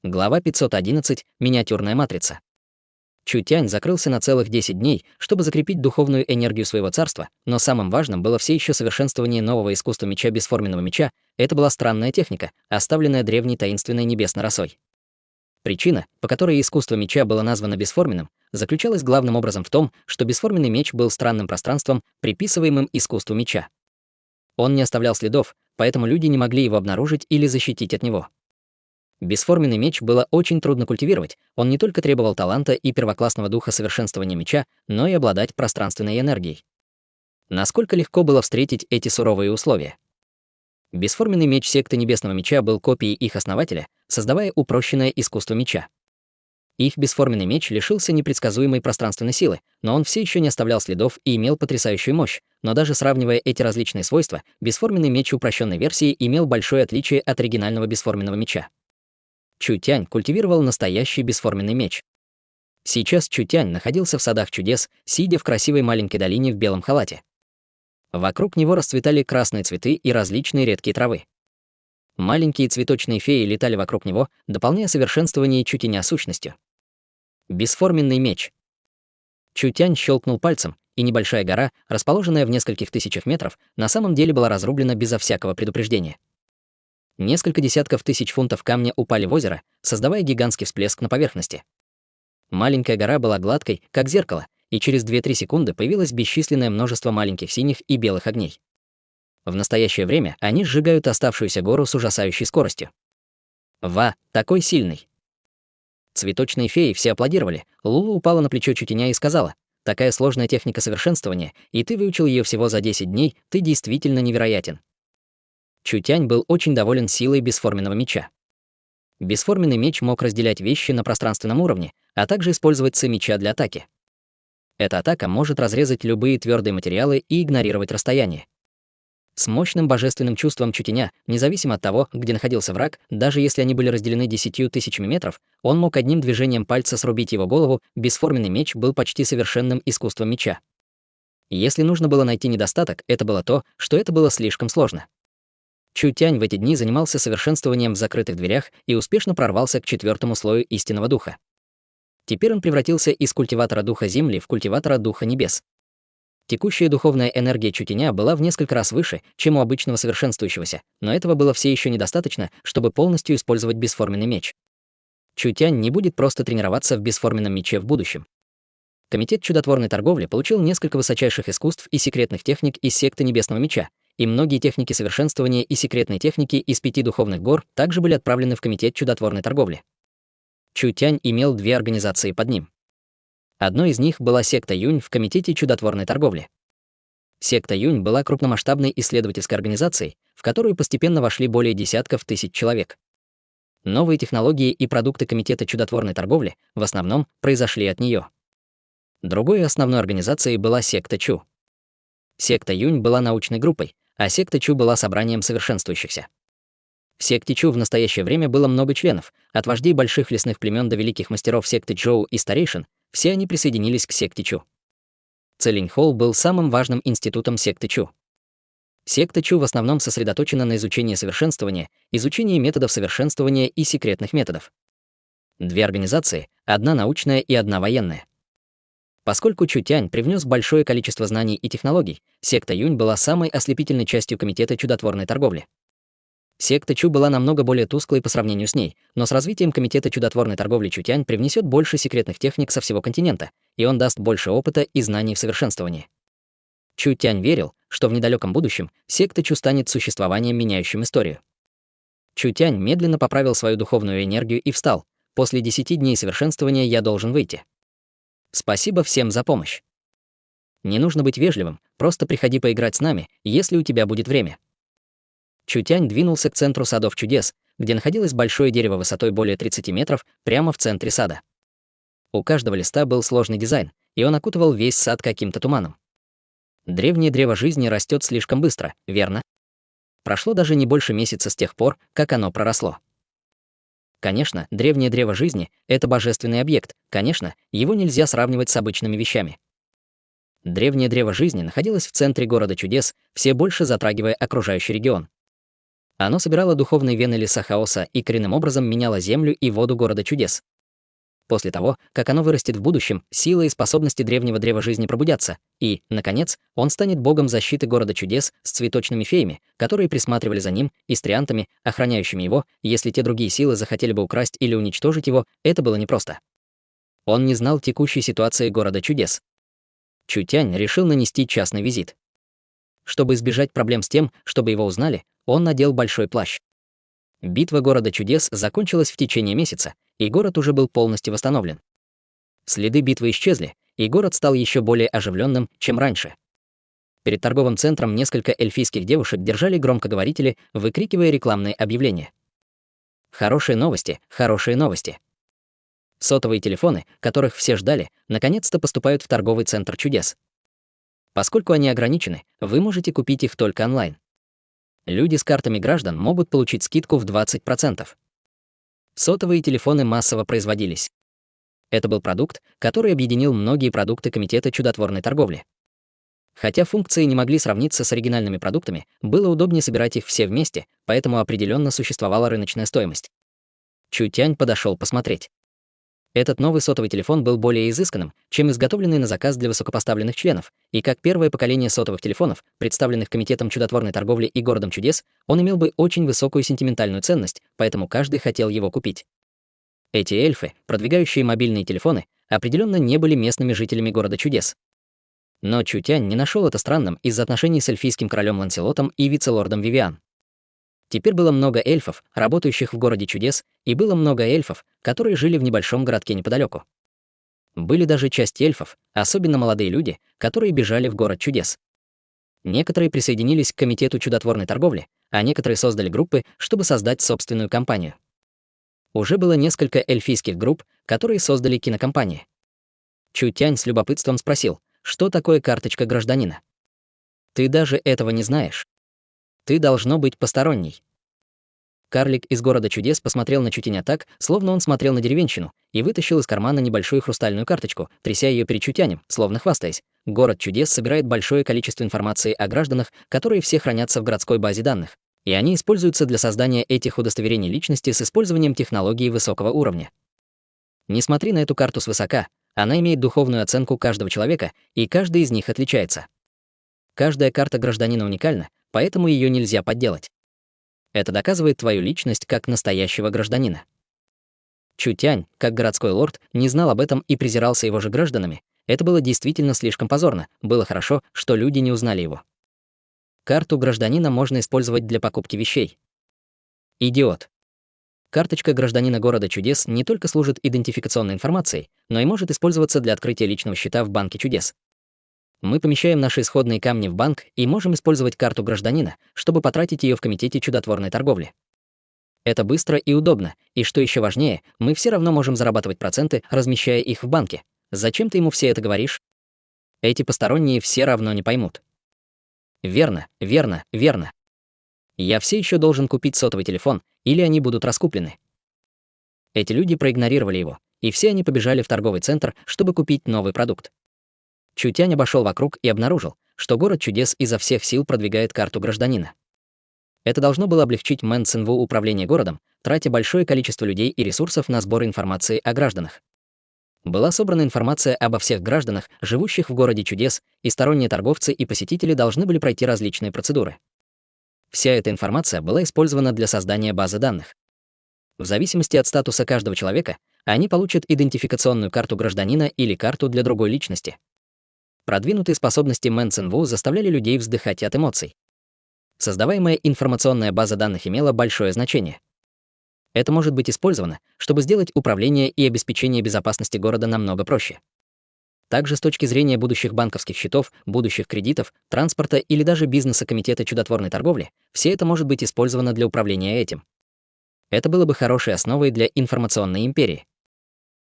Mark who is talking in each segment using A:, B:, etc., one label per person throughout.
A: Глава 511. Миниатюрная матрица. Чутянь закрылся на целых 10 дней, чтобы закрепить духовную энергию своего царства, но самым важным было все еще совершенствование нового искусства меча бесформенного меча. Это была странная техника, оставленная древней таинственной небесной росой. Причина, по которой искусство меча было названо бесформенным, заключалась главным образом в том, что бесформенный меч был странным пространством, приписываемым искусству меча. Он не оставлял следов, поэтому люди не могли его обнаружить или защитить от него. Бесформенный меч было очень трудно культивировать, он не только требовал таланта и первоклассного духа совершенствования меча, но и обладать пространственной энергией. Насколько легко было встретить эти суровые условия? Бесформенный меч секты Небесного Меча был копией их основателя, создавая упрощенное искусство меча. Их бесформенный меч лишился непредсказуемой пространственной силы, но он все еще не оставлял следов и имел потрясающую мощь, но даже сравнивая эти различные свойства, бесформенный меч упрощенной версии имел большое отличие от оригинального бесформенного меча. Чутянь культивировал настоящий бесформенный меч. Сейчас Чутянь находился в садах чудес, сидя в красивой маленькой долине в белом халате. Вокруг него расцветали красные цветы и различные редкие травы. Маленькие цветочные феи летали вокруг него, дополняя совершенствование Чутяня сущностью. Бесформенный меч. Чутянь щелкнул пальцем, и небольшая гора, расположенная в нескольких тысячах метров, на самом деле была разрублена безо всякого предупреждения. Несколько десятков тысяч фунтов камня упали в озеро, создавая гигантский всплеск на поверхности. Маленькая гора была гладкой, как зеркало, и через 2-3 секунды появилось бесчисленное множество маленьких синих и белых огней. В настоящее время они сжигают оставшуюся гору с ужасающей скоростью. Ва, такой сильный! Цветочные феи все аплодировали. Лула упала на плечо Чутяня и сказала: «Такая сложная техника совершенствования, и ты выучил ее всего за 10 дней, ты действительно невероятен». Чутянь был очень доволен силой бесформенного меча. Бесформенный меч мог разделять вещи на пространственном уровне, а также использовать ци меча для атаки. Эта атака может разрезать любые твердые материалы и игнорировать расстояние. С мощным божественным чувством Чутяня, независимо от того, где находился враг, даже если они были разделены 10 000 метров, он мог одним движением пальца срубить его голову. Бесформенный меч был почти совершенным искусством меча. Если нужно было найти недостаток, это было то, что это было слишком сложно. Чутянь в эти дни занимался совершенствованием в закрытых дверях и успешно прорвался к 4-му слою истинного духа. Теперь он превратился из культиватора духа Земли в культиватора духа небес. Текущая духовная энергия Чутяня была в несколько раз выше, чем у обычного совершенствующегося, но этого было все еще недостаточно, чтобы полностью использовать бесформенный меч. Чутянь не будет просто тренироваться в бесформенном мече в будущем. Комитет чудотворной торговли получил несколько высочайших искусств и секретных техник из секты Небесного Меча, и многие техники совершенствования и секретные техники из 5 духовных гор также были отправлены в Комитет чудотворной торговли. Чутянь имел 2 организации под ним. Одной из них была секта Юнь в Комитете чудотворной торговли. Секта Юнь была крупномасштабной исследовательской организацией, в которую постепенно вошли более десятков тысяч человек. Новые технологии и продукты Комитета чудотворной торговли в основном произошли от нее. Другой основной организацией была секта Чу. Секта Юнь была научной группой, а секта Чу была собранием совершенствующихся. В секте Чу в настоящее время было много членов, от вождей больших лесных племен до великих мастеров секты Чжоу и старейшин, все они присоединились к секте Чу. Целиньхолл был самым важным институтом секты Чу. Секта Чу в основном сосредоточена на изучении совершенствования, изучении методов совершенствования и секретных методов. 2 организации, одна научная и одна военная. Поскольку Чутянь привнес большое количество знаний и технологий, секта Юнь была самой ослепительной частью Комитета чудотворной торговли. Секта Чу была намного более тусклой по сравнению с ней, но с развитием Комитета чудотворной торговли Чутянь привнесет больше секретных техник со всего континента, и он даст больше опыта и знаний в совершенствовании. Чутянь верил, что в недалеком будущем секта Чу станет существованием, меняющим историю. Чутянь медленно поправил свою духовную энергию и встал. После 10 дней совершенствования я должен выйти. Спасибо всем за помощь. Не нужно быть вежливым, просто приходи поиграть с нами, если у тебя будет время. Чутянь двинулся к центру садов чудес, где находилось большое дерево высотой более 30 метров, прямо в центре сада. У каждого листа был сложный дизайн, и он окутывал весь сад каким-то туманом. Древнее древо жизни растет слишком быстро, верно? Прошло даже не больше месяца с тех пор, как оно проросло. Конечно, древнее древо жизни — это божественный объект, конечно, его нельзя сравнивать с обычными вещами. Древнее древо жизни находилось в центре города чудес, все больше затрагивая окружающий регион. Оно собирало духовные вены леса хаоса и коренным образом меняло землю и воду города чудес. После того, как оно вырастет в будущем, силы и способности древнего древа жизни пробудятся, и, наконец, он станет богом защиты города чудес с цветочными феями, которые присматривали за ним, и с триантами, охраняющими его, если те другие силы захотели бы украсть или уничтожить его, это было непросто. Он не знал текущей ситуации города чудес. Чутянь решил нанести частный визит. Чтобы избежать проблем с тем, чтобы его узнали, он надел большой плащ. Битва города чудес закончилась в течение месяца, и город уже был полностью восстановлен. Следы битвы исчезли, и город стал еще более оживленным, чем раньше. Перед торговым центром несколько эльфийских девушек держали громкоговорители, выкрикивая рекламные объявления. Хорошие новости, хорошие новости. Сотовые телефоны, которых все ждали, наконец-то поступают в торговый центр чудес. Поскольку они ограничены, вы можете купить их только онлайн. Люди с картами граждан могут получить скидку в 20%. Сотовые телефоны массово производились. Это был продукт, который объединил многие продукты Комитета чудотворной торговли. Хотя функции не могли сравниться с оригинальными продуктами, было удобнее собирать их все вместе, поэтому определенно существовала рыночная стоимость. Чутянь подошел посмотреть. Этот новый сотовый телефон был более изысканным, чем изготовленный на заказ для высокопоставленных членов, и как первое поколение сотовых телефонов, представленных Комитетом чудотворной торговли и Городом чудес, он имел бы очень высокую сентиментальную ценность, поэтому каждый хотел его купить. Эти эльфы, продвигающие мобильные телефоны, определенно не были местными жителями Города чудес. Но Чутянь не нашел это странным из-за отношений с эльфийским королем Ланселотом и вице-лордом Вивиан. Теперь было много эльфов, работающих в Городе чудес, и было много эльфов, которые жили в небольшом городке неподалеку. Были даже часть эльфов, особенно молодые люди, которые бежали в Город чудес. Некоторые присоединились к Комитету чудотворной торговли, а некоторые создали группы, чтобы создать собственную компанию. Уже было несколько эльфийских групп, которые создали кинокомпании. Чутянь с любопытством спросил, что такое карточка гражданина. «Ты даже этого не знаешь. Ты должно быть посторонний». Карлик из Города чудес посмотрел на Чутяня так, словно он смотрел на деревенщину, и вытащил из кармана небольшую хрустальную карточку, тряся ее перед Чутянем, словно хвастаясь. Город чудес собирает большое количество информации о гражданах, которые все хранятся в городской базе данных, и они используются для создания этих удостоверений личности с использованием технологий высокого уровня. Не смотри на эту карту свысока, она имеет духовную оценку каждого человека, и каждый из них отличается. Каждая карта гражданина уникальна, поэтому ее нельзя подделать. Это доказывает твою личность как настоящего гражданина. Чутянь, как городской лорд, не знал об этом и презирался его же гражданами. Это было действительно слишком позорно. Было хорошо, что люди не узнали его. Карту гражданина можно использовать для покупки вещей. Идиот. Карточка гражданина Города чудес не только служит идентификационной информацией, но и может использоваться для открытия личного счета в Банке чудес. Мы помещаем наши исходные камни в банк и можем использовать карту гражданина, чтобы потратить ее в Комитете чудотворной торговли. Это быстро и удобно, и что еще важнее, мы все равно можем зарабатывать проценты, размещая их в банке. Зачем ты ему все это говоришь? Эти посторонние все равно не поймут. Верно, верно, верно. Я все еще должен купить сотовый телефон, или они будут раскуплены. Эти люди проигнорировали его, и все они побежали в торговый центр, чтобы купить новый продукт. Чутянь обошел вокруг и обнаружил, что Город чудес изо всех сил продвигает карту гражданина. Это должно было облегчить Мэн Цинву управление городом, тратя большое количество людей и ресурсов на сбор информации о гражданах. Была собрана информация обо всех гражданах, живущих в Городе чудес, и сторонние торговцы и посетители должны были пройти различные процедуры. Вся эта информация была использована для создания базы данных. В зависимости от статуса каждого человека, они получат идентификационную карту гражданина или карту для другой личности. Продвинутые способности Мэн Цинву заставляли людей вздыхать от эмоций. Создаваемая информационная база данных имела большое значение. Это может быть использовано, чтобы сделать управление и обеспечение безопасности города намного проще. Также с точки зрения будущих банковских счетов, будущих кредитов, транспорта или даже бизнеса Комитета чудотворной торговли, все это может быть использовано для управления этим. Это было бы хорошей основой для информационной империи.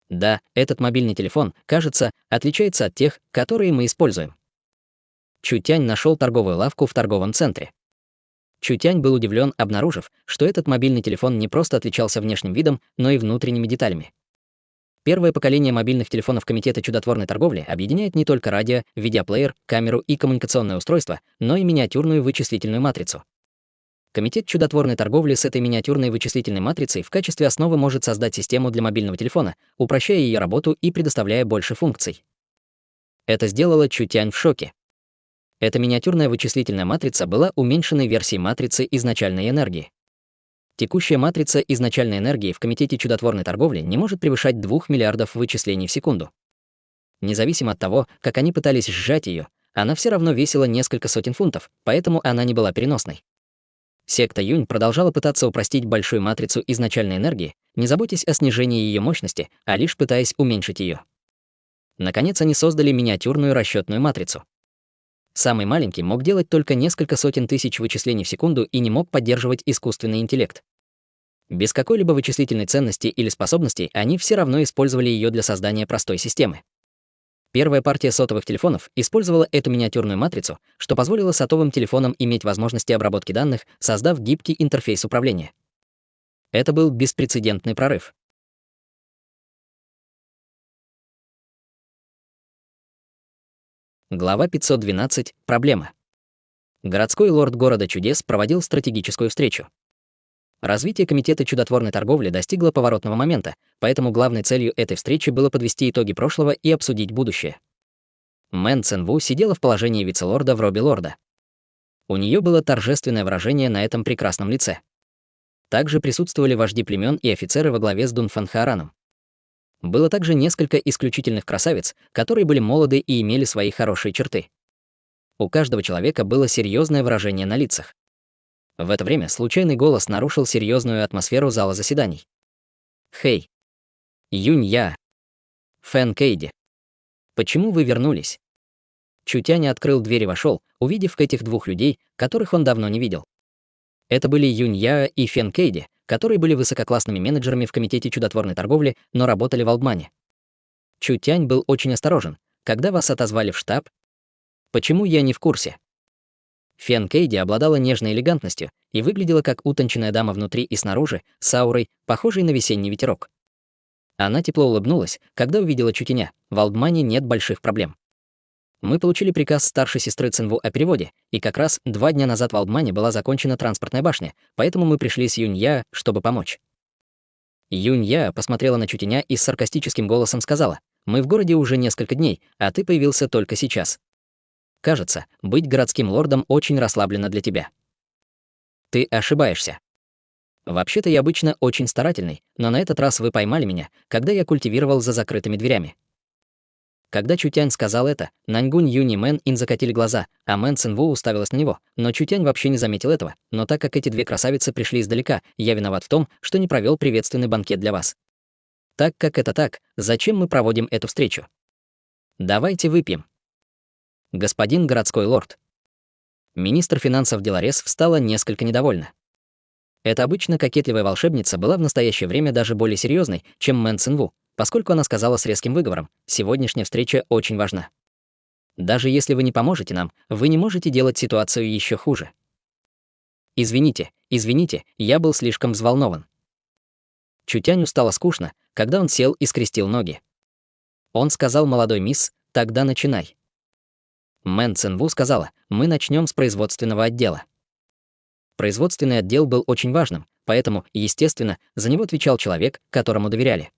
A: Да, этот мобильный телефон, кажется, отличается от тех, которые мы используем. Чутянь нашел торговую лавку в торговом центре. Чутянь был удивлен, обнаружив, что этот мобильный телефон не просто отличался внешним видом, но и внутренними деталями. Первое поколение мобильных телефонов Комитета чудотворной торговли объединяет не только радио, видеоплеер, камеру и коммуникационное устройство, но и миниатюрную вычислительную матрицу. Комитет чудотворной торговли с этой миниатюрной вычислительной матрицей в качестве основы может создать систему для мобильного телефона, упрощая ее работу и предоставляя больше функций. Это сделало Чутянь в шоке. Эта миниатюрная вычислительная матрица была уменьшенной версией матрицы изначальной энергии. Текущая матрица изначальной энергии в Комитете чудотворной торговли не может превышать 2 миллиардов вычислений в секунду. Независимо от того, как они пытались сжать ее, она все равно весила несколько сотен фунтов, поэтому она не была переносной. Секта Юнь продолжала пытаться упростить большую матрицу изначальной энергии, не заботясь о снижении ее мощности, а лишь пытаясь уменьшить ее. Наконец, они создали миниатюрную расчетную матрицу. Самый маленький мог делать только несколько сотен тысяч вычислений в секунду и не мог поддерживать искусственный интеллект. Без какой-либо вычислительной ценности или способностей они все равно использовали ее для создания простой системы. Первая партия сотовых телефонов использовала эту миниатюрную матрицу, что позволило сотовым телефонам иметь возможности обработки данных, создав гибкий интерфейс управления. Это был беспрецедентный прорыв. Глава 512. Проблема. Городской лорд города чудес проводил стратегическую встречу. Развитие Комитета чудотворной торговли достигло поворотного момента, поэтому главной целью этой встречи было подвести итоги прошлого и обсудить будущее. Мэн Цинву сидела в положении вице-лорда в робе лорда. У нее было торжественное выражение на этом прекрасном лице. Также присутствовали вожди племен и офицеры во главе с Дун Фанхаараном. Было также несколько исключительных красавиц, которые были молоды и имели свои хорошие черты. У каждого человека было серьезное выражение на лицах. В это время случайный голос нарушил серьезную атмосферу зала заседаний. «Хей! Юнь-Я! Фэн Кейди! Почему вы вернулись?» Чутянь открыл дверь и вошел, увидев этих двух людей, которых он давно не видел. Это были Юнь-Я и Фэн Кейди, которые были высококлассными менеджерами в Комитете чудотворной торговли, но работали в Олдмане. Чутянь был очень осторожен. Когда вас отозвали в штаб? Почему я не в курсе? Фэн Кейди обладала нежной элегантностью и выглядела как утонченная дама внутри и снаружи, с аурой, похожей на весенний ветерок. Она тепло улыбнулась, когда увидела Чутяня. В Олдмане нет больших проблем. Мы получили приказ старшей сестры Цинву о переводе, и как раз 2 дня назад в Олдмане была закончена транспортная башня, поэтому мы пришли с Юнь-Я, чтобы помочь. Юнь-Я посмотрела на Чутяня и с саркастическим голосом сказала: «Мы в городе уже несколько дней, а ты появился только сейчас. Кажется, быть городским лордом очень расслабленно для тебя. Ты ошибаешься. Вообще-то я обычно очень старательный, но на этот раз вы поймали меня, когда я культивировал за закрытыми дверями». Когда Чутянь сказал это, Наньгунь, Юнь и Мэн Ин закатили глаза, а Мэн Цинву уставилась на него, но Чутянь вообще не заметил этого. Но так как эти две красавицы пришли издалека, я виноват в том, что не провел приветственный банкет для вас. Так как это так, зачем мы проводим эту встречу? Давайте выпьем. Господин городской лорд. Министр финансов Деларес встала несколько недовольна. Эта обычно кокетливая волшебница была в настоящее время даже более серьезной, чем Мэн Цинву, поскольку она сказала с резким выговором: «Сегодняшняя встреча очень важна. Даже если вы не поможете нам, вы не можете делать ситуацию еще хуже. Извините, я был слишком взволнован». Чутяню стало скучно, когда он сел и скрестил ноги. Он сказал молодой мисс: «Тогда начинай». Мэн Цинву сказала: «Мы начнем с производственного отдела». Производственный отдел был очень важным, поэтому, естественно, за него отвечал человек, которому доверяли.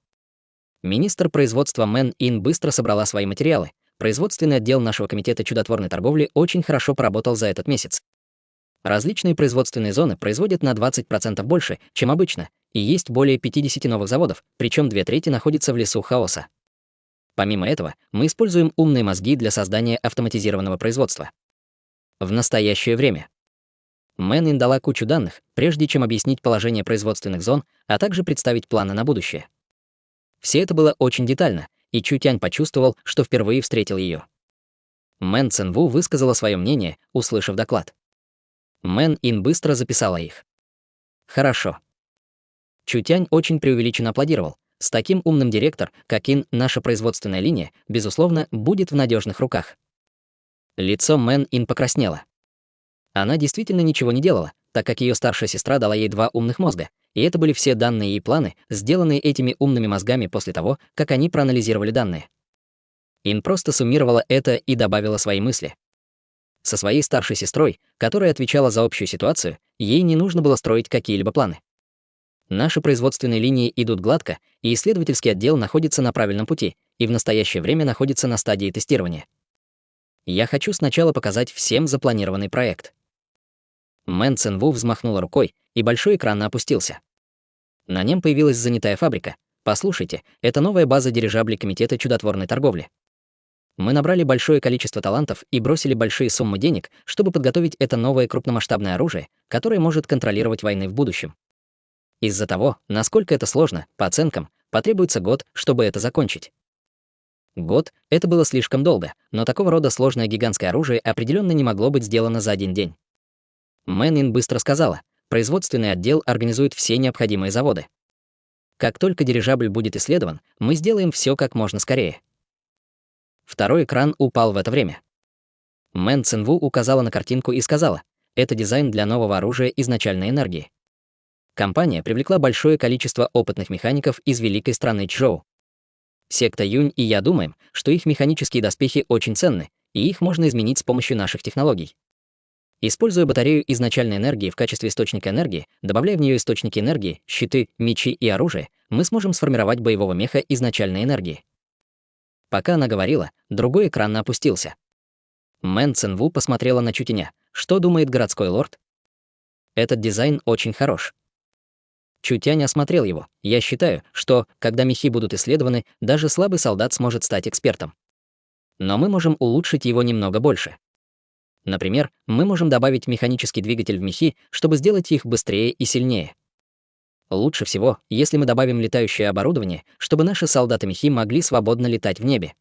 A: Министр производства Мэн Ин быстро собрала свои материалы. Производственный отдел нашего комитета чудотворной торговли очень хорошо поработал за этот месяц. Различные производственные зоны производят на 20% больше, чем обычно, и есть более 50 новых заводов, причем 2/3 находятся в лесу хаоса. Помимо этого, мы используем умные мозги для создания автоматизированного производства. В настоящее время Мэн Ин дала кучу данных, прежде чем объяснить положение производственных зон, а также представить планы на будущее. Все это было очень детально, и Чутянь почувствовал, что впервые встретил ее. Мэн Цинву высказала свое мнение, услышав доклад. Мэн Ин быстро записала их. Хорошо. Чутянь очень преувеличенно аплодировал. С таким умным директор, как Ин, наша производственная линия, безусловно, будет в надежных руках. Лицо Мэн Ин покраснело. Она действительно ничего не делала, так как ее старшая сестра дала ей 2 умных мозга, и это были все данные и планы, сделанные этими умными мозгами после того, как они проанализировали данные. Ин просто суммировала это и добавила свои мысли. Со своей старшей сестрой, которая отвечала за общую ситуацию, ей не нужно было строить какие-либо планы. Наши производственные линии идут гладко, и исследовательский отдел находится на правильном пути и в настоящее время находится на стадии тестирования. Я хочу сначала показать всем запланированный проект. Мэн Цинву взмахнула рукой, и большой экран опустился. На нем появилась занятая фабрика. Послушайте, это новая база дирижаблей Комитета чудотворной торговли. Мы набрали большое количество талантов и бросили большие суммы денег, чтобы подготовить это новое крупномасштабное оружие, которое может контролировать войны в будущем. Из-за того, насколько это сложно, по оценкам, потребуется год, чтобы это закончить. Год — это было слишком долго, но такого рода сложное гигантское оружие определенно не могло быть сделано за один день. Мэн Ин быстро сказала, производственный отдел организует все необходимые заводы. Как только дирижабль будет исследован, мы сделаем все как можно скорее. Второй экран упал в это время. Мэн Цинву указала на картинку и сказала, это дизайн для нового оружия изначальной энергии. Компания привлекла большое количество опытных механиков из великой страны Чжоу. Секта Юнь и я думаем, что их механические доспехи очень ценны, и их можно изменить с помощью наших технологий. Используя батарею изначальной энергии в качестве источника энергии, добавляя в нее источники энергии, щиты, мечи и оружие, мы сможем сформировать боевого меха изначальной энергии. Пока она говорила, другой экран опустился. Мэн Цинву посмотрела на Чутяня. Что думает городской лорд? Этот дизайн очень хорош. Чутянь осмотрел его. Я считаю, что, когда мехи будут исследованы, даже слабый солдат сможет стать экспертом. Но мы можем улучшить его немного больше. Например, мы можем добавить механический двигатель в мехи, чтобы сделать их быстрее и сильнее. Лучше всего, если мы добавим летающее оборудование, чтобы наши солдаты-мехи могли свободно летать в небе.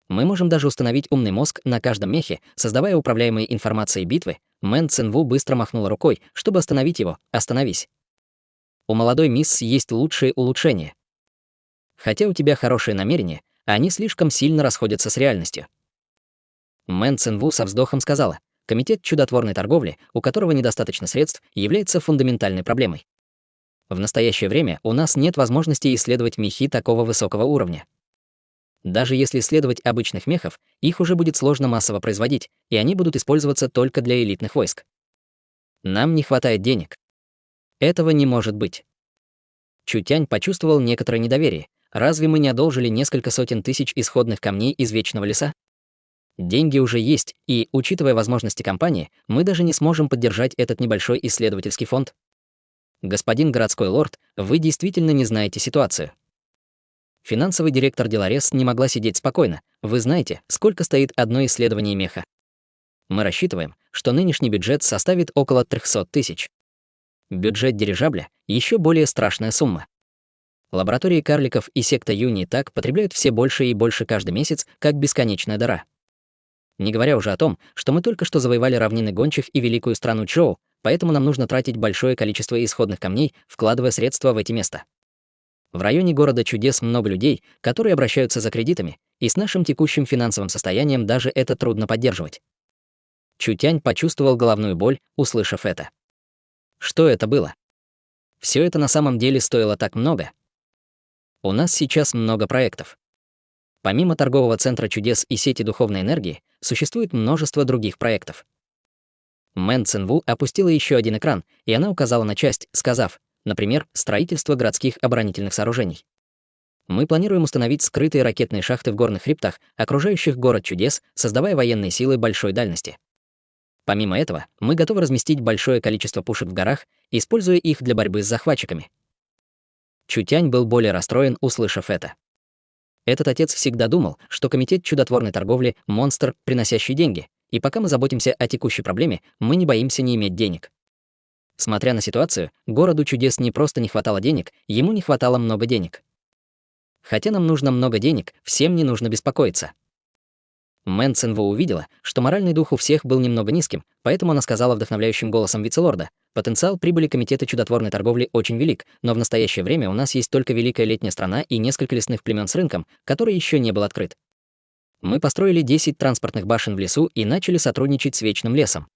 A: Мы можем даже установить умный мозг на каждом мехе, создавая управляемые информацией битвы. Мэн Цинву быстро махнула рукой, чтобы остановить его. Остановись. У молодой мисс есть лучшие улучшения. Хотя у тебя хорошие намерения, они слишком сильно расходятся с реальностью. Мэн Цинву со вздохом сказала, Комитет чудотворной торговли, у которого недостаточно средств, является фундаментальной проблемой. В настоящее время у нас нет возможности исследовать мехи такого высокого уровня. Даже если исследовать обычных мехов, их уже будет сложно массово производить, и они будут использоваться только для элитных войск. Нам не хватает денег. Этого не может быть. Чутянь почувствовал некоторое недоверие. Разве мы не одолжили несколько сотен тысяч исходных камней из Вечного леса? Деньги уже есть, и, учитывая возможности компании, мы даже не сможем поддержать этот небольшой исследовательский фонд. Господин городской лорд, вы действительно не знаете ситуацию. Финансовый директор Деларес не могла сидеть спокойно. Вы знаете, сколько стоит одно исследование меха? Мы рассчитываем, что нынешний бюджет составит около 300 тысяч. Бюджет дирижабля — еще более страшная сумма. Лаборатории карликов и секта Юни так потребляют все больше и больше каждый месяц, как бесконечная дыра. Не говоря уже о том, что мы только что завоевали равнины гончих и великую страну Чжоу, поэтому нам нужно тратить большое количество исходных камней, вкладывая средства в эти места. В районе города чудес много людей, которые обращаются за кредитами, и с нашим текущим финансовым состоянием даже это трудно поддерживать. Чутянь почувствовал головную боль, услышав это. Что это было? Все это на самом деле стоило так много. У нас сейчас много проектов. Помимо торгового центра чудес и сети духовной энергии, существует множество других проектов. Мэн Цинву опустила еще один экран, и она указала на часть, сказав, например, строительство городских оборонительных сооружений. Мы планируем установить скрытые ракетные шахты в горных хребтах, окружающих город чудес, создавая военные силы большой дальности. Помимо этого, мы готовы разместить большое количество пушек в горах, используя их для борьбы с захватчиками. Чутянь был более расстроен, услышав это. Этот отец всегда думал, что Комитет чудотворной торговли — монстр, приносящий деньги, и пока мы заботимся о текущей проблеме, мы не боимся не иметь денег. Смотря на ситуацию, городу чудес не просто не хватало денег, ему не хватало много денег. Хотя нам нужно много денег, всем не нужно беспокоиться. Мэн Цинву увидела, что моральный дух у всех был немного низким, поэтому она сказала вдохновляющим голосом вице-лорда, потенциал прибыли Комитета чудотворной торговли очень велик, но в настоящее время у нас есть только великая летняя страна и несколько лесных племен с рынком, который еще не был открыт. Мы построили 10 транспортных башен в лесу и начали сотрудничать с Вечным лесом.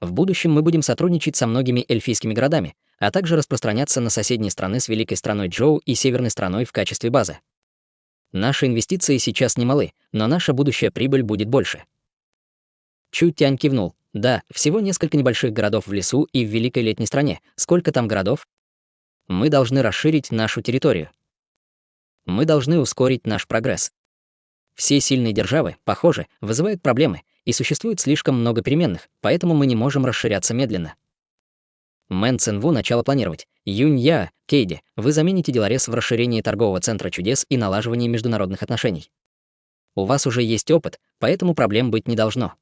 A: В будущем мы будем сотрудничать со многими эльфийскими городами, а также распространяться на соседние страны с великой страной Джоу и северной страной в качестве базы. Наши инвестиции сейчас немалы, но наша будущая прибыль будет больше. Чутянь кивнул. Да, всего несколько небольших городов в лесу и в великой летней стране. Сколько там городов? Мы должны расширить нашу территорию. Мы должны ускорить наш прогресс. Все сильные державы, похоже, вызывают проблемы, и существует слишком много переменных, поэтому мы не можем расширяться медленно. Мэн Цинву начала планировать. Юнь-Я, Кейди, вы замените Деларес в расширении торгового центра чудес и налаживании международных отношений. У вас уже есть опыт, поэтому проблем быть не должно.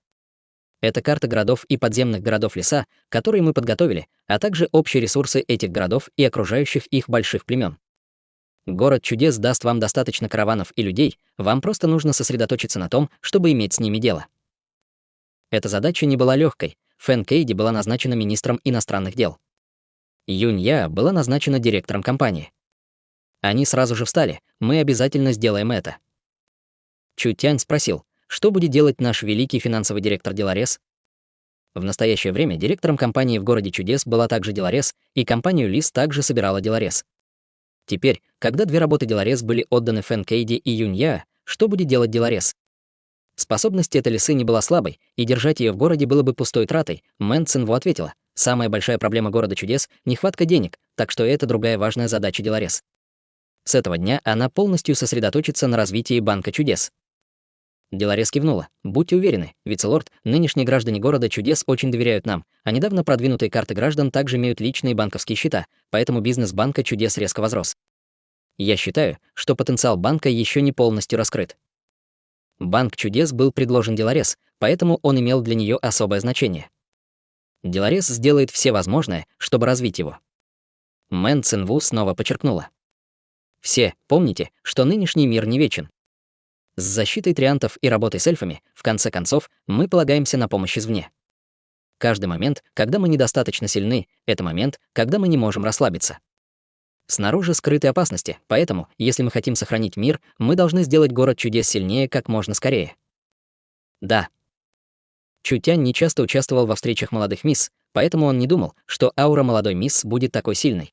A: Это карта городов и подземных городов леса, которые мы подготовили, а также общие ресурсы этих городов и окружающих их больших племен. Город чудес даст вам достаточно караванов и людей, вам просто нужно сосредоточиться на том, чтобы иметь с ними дело. Эта задача не была легкой. Фэн Кейди была назначена министром иностранных дел. Юнь Я была назначена директором компании. Они сразу же встали, мы обязательно сделаем это. Чу Тянь спросил, что будет делать наш великий финансовый директор Деларес? В настоящее время директором компании в городе чудес была также Деларес, и компанию Лис также собирала Деларес. Теперь, когда две работы Деларес были отданы Фэн Кейди и Юнь Я, что будет делать Деларес? Способность этой лисы не была слабой, и держать ее в городе было бы пустой тратой. Мэн Цинву ответила, самая большая проблема города чудес — нехватка денег, так что это другая важная задача Деларес. С этого дня она полностью сосредоточится на развитии Банка чудес. Деларес кивнула. Будьте уверены, вице-лорд, нынешние граждане города чудес очень доверяют нам, а недавно продвинутые карты граждан также имеют личные банковские счета, поэтому бизнес Банка чудес резко возрос. Я считаю, что потенциал банка еще не полностью раскрыт. Банк чудес был предложен Деларес, поэтому он имел для нее особое значение. Деларес сделает все возможное, чтобы развить его. Мэн Цинву снова подчеркнула. Все помните, что нынешний мир не вечен. С защитой триантов и работой с эльфами, в конце концов, мы полагаемся на помощь извне. Каждый момент, когда мы недостаточно сильны, это момент, когда мы не можем расслабиться. Снаружи скрыты опасности, поэтому, если мы хотим сохранить мир, мы должны сделать город чудес сильнее как можно скорее. Да. Чу Тянь не часто участвовал во встречах молодых мисс, поэтому он не думал, что аура молодой мисс будет такой сильной.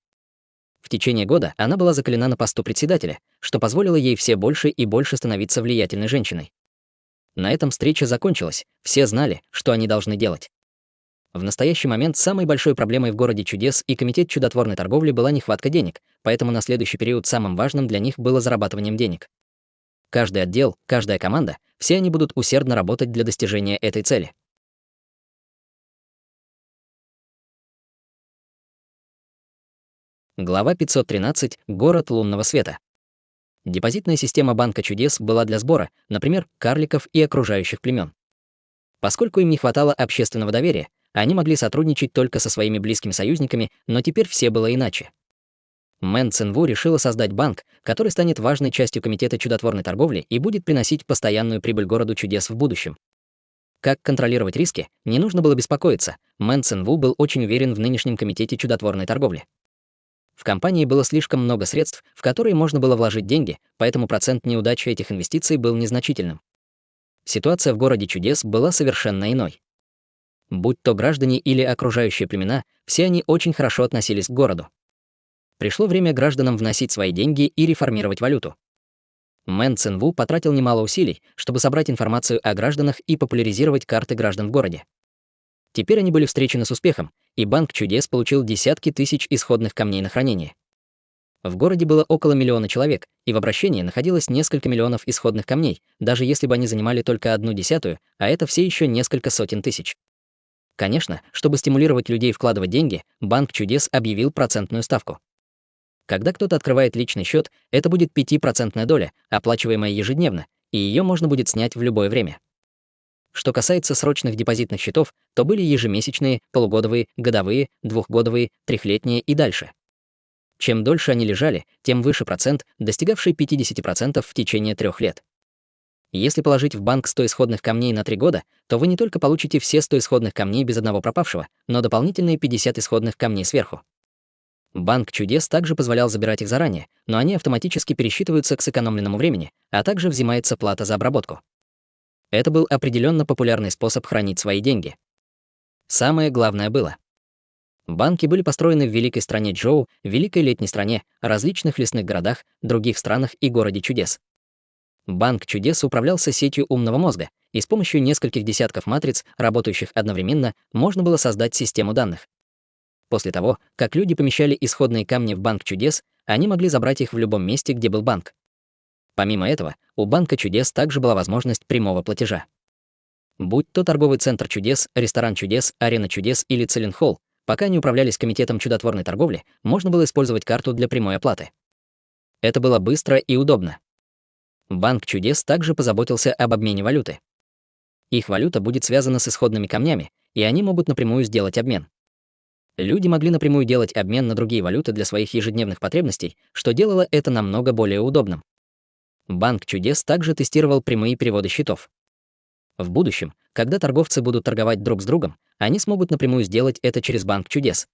A: В течение года она была закалена на посту председателя, что позволило ей все больше и больше становиться влиятельной женщиной. На этом встреча закончилась, все знали, что они должны делать. В настоящий момент самой большой проблемой в городе чудес и комитет чудотворной торговли была нехватка денег, поэтому на следующий период самым важным для них было зарабатыванием денег. Каждый отдел, каждая команда, все они будут усердно работать для достижения этой цели. Глава 513. Город лунного света. Депозитная система Банка чудес была для сбора, например, карликов и окружающих племен. Поскольку им не хватало общественного доверия, они могли сотрудничать только со своими близкими союзниками, но теперь все было иначе. Мэн Цинву решила создать банк, который станет важной частью комитета чудотворной торговли и будет приносить постоянную прибыль городу чудес в будущем. Как контролировать риски, не нужно было беспокоиться. Мэн Цинву был очень уверен в нынешнем комитете чудотворной торговли. В компании было слишком много средств, в которые можно было вложить деньги, поэтому процент неудачи этих инвестиций был незначительным. Ситуация в городе чудес была совершенно иной. Будь то граждане или окружающие племена, все они очень хорошо относились к городу. Пришло время гражданам вносить свои деньги и реформировать валюту. Мэн Цинву потратил немало усилий, чтобы собрать информацию о гражданах и популяризировать карты граждан в городе. Теперь они были встречены с успехом, и Банк чудес получил десятки тысяч исходных камней на хранение. В городе было около 1 миллиона человек, и в обращении находилось несколько миллионов исходных камней, даже если бы они занимали только 1/10, а это все еще несколько сотен тысяч. Конечно, чтобы стимулировать людей вкладывать деньги, Банк чудес объявил процентную ставку. Когда кто-то открывает личный счет, это будет 5% доля, оплачиваемая ежедневно, и ее можно будет снять в любое время. Что касается срочных депозитных счетов, то были ежемесячные, полугодовые, годовые, двухгодовые, трехлетние и дальше. Чем дольше они лежали, тем выше процент, достигавший 50% в течение 3 лет. Если положить в банк 100 исходных камней на 3 года, то вы не только получите все 100 исходных камней без одного пропавшего, но дополнительные 50 исходных камней сверху. Банк чудес также позволял забирать их заранее, но они автоматически пересчитываются к сэкономленному времени, а также взимается плата за обработку. Это был определенно популярный способ хранить свои деньги. Самое главное было. Банки были построены в великой стране Джоу, великой летней стране, различных лесных городах, других странах и городе чудес. Банк чудес управлялся сетью умного мозга, и с помощью нескольких десятков матриц, работающих одновременно, можно было создать систему данных. После того, как люди помещали исходные камни в банк чудес, они могли забрать их в любом месте, где был банк. Помимо этого, у банка чудес также была возможность прямого платежа. Будь то торговый центр чудес, ресторан чудес, арена чудес или Целлинхолл, пока они управлялись комитетом чудотворной торговли, можно было использовать карту для прямой оплаты. Это было быстро и удобно. Банк чудес также позаботился об обмене валюты. Их валюта будет связана с исходными камнями, и они могут напрямую сделать обмен. Люди могли напрямую делать обмен на другие валюты для своих ежедневных потребностей, что делало это намного более удобным. Банк чудес также тестировал прямые переводы счетов. В будущем, когда торговцы будут торговать друг с другом, они смогут напрямую сделать это через банк чудес.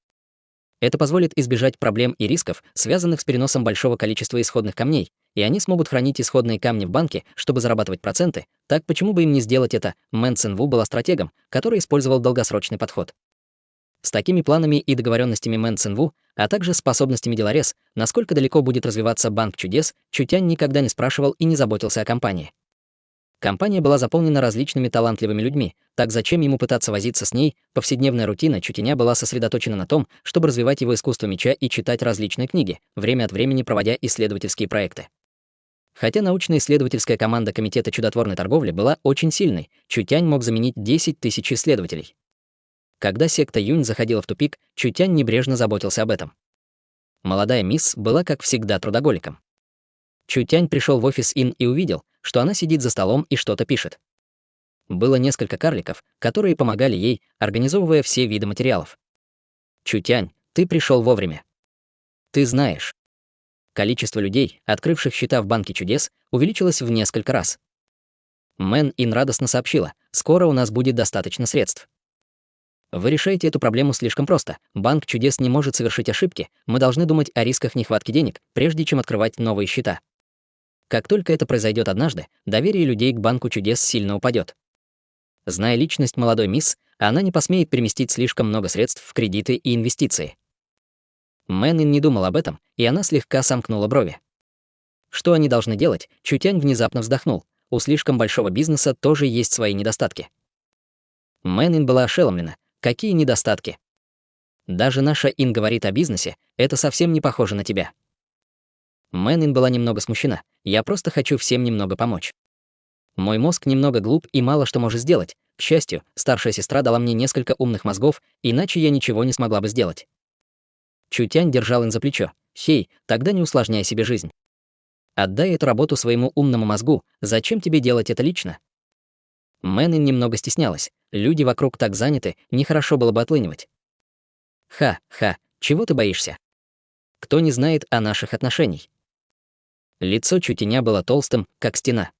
A: Это позволит избежать проблем и рисков, связанных с переносом большого количества исходных камней, и они смогут хранить исходные камни в банке, чтобы зарабатывать проценты. Так почему бы им не сделать это? Мэн Цинву была стратегом, который использовал долгосрочный подход. С такими планами и договоренностями Мэн Цинву, а также способностями Деларес, насколько далеко будет развиваться банк чудес, Чутянь никогда не спрашивал и не заботился о компании. Компания была заполнена различными талантливыми людьми, так зачем ему пытаться возиться с ней? Повседневная рутина Чутяня была сосредоточена на том, чтобы развивать его искусство меча и читать различные книги, время от времени проводя исследовательские проекты. Хотя научно-исследовательская команда Комитета чудотворной торговли была очень сильной, Чутянь мог заменить 10 тысяч исследователей. Когда секта Юнь заходила в тупик, Чутянь небрежно заботился об этом. Молодая мисс была, как всегда, трудоголиком. Чутянь пришел в офис Ин и увидел, что она сидит за столом и что-то пишет. Было несколько карликов, которые помогали ей, организовывая все виды материалов. «Чутянь, ты пришел вовремя. Ты знаешь». Количество людей, открывших счета в банке чудес, увеличилось в несколько раз. Мэн Ин радостно сообщила: «Скоро у нас будет достаточно средств». Вы решаете эту проблему слишком просто. Банк чудес не может совершить ошибки. Мы должны думать о рисках нехватки денег, прежде чем открывать новые счета. Как только это произойдет однажды, доверие людей к банку чудес сильно упадет. Зная личность молодой мисс, она не посмеет переместить слишком много средств в кредиты и инвестиции. Мэнин не думал об этом, и она слегка сомкнула брови. Что они должны делать? Чутянь внезапно вздохнул. У слишком большого бизнеса тоже есть свои недостатки. Мэнин была ошеломлена. Какие недостатки? Даже наша Ин говорит о бизнесе, это совсем не похоже на тебя. Мэнин была немного смущена. Я просто хочу всем немного помочь. Мой мозг немного глуп и мало что может сделать. К счастью, старшая сестра дала мне несколько умных мозгов, иначе я ничего не смогла бы сделать. Чутянь держал Ин за плечо. «Хей, тогда не усложняй себе жизнь. Отдай эту работу своему умному мозгу, зачем тебе делать это лично?» Мэнин немного стеснялась. Люди вокруг так заняты, нехорошо было бы отлынивать. «Ха-ха, чего ты боишься? Кто не знает о наших отношениях?» Лицо Чутяня было толстым, как стена.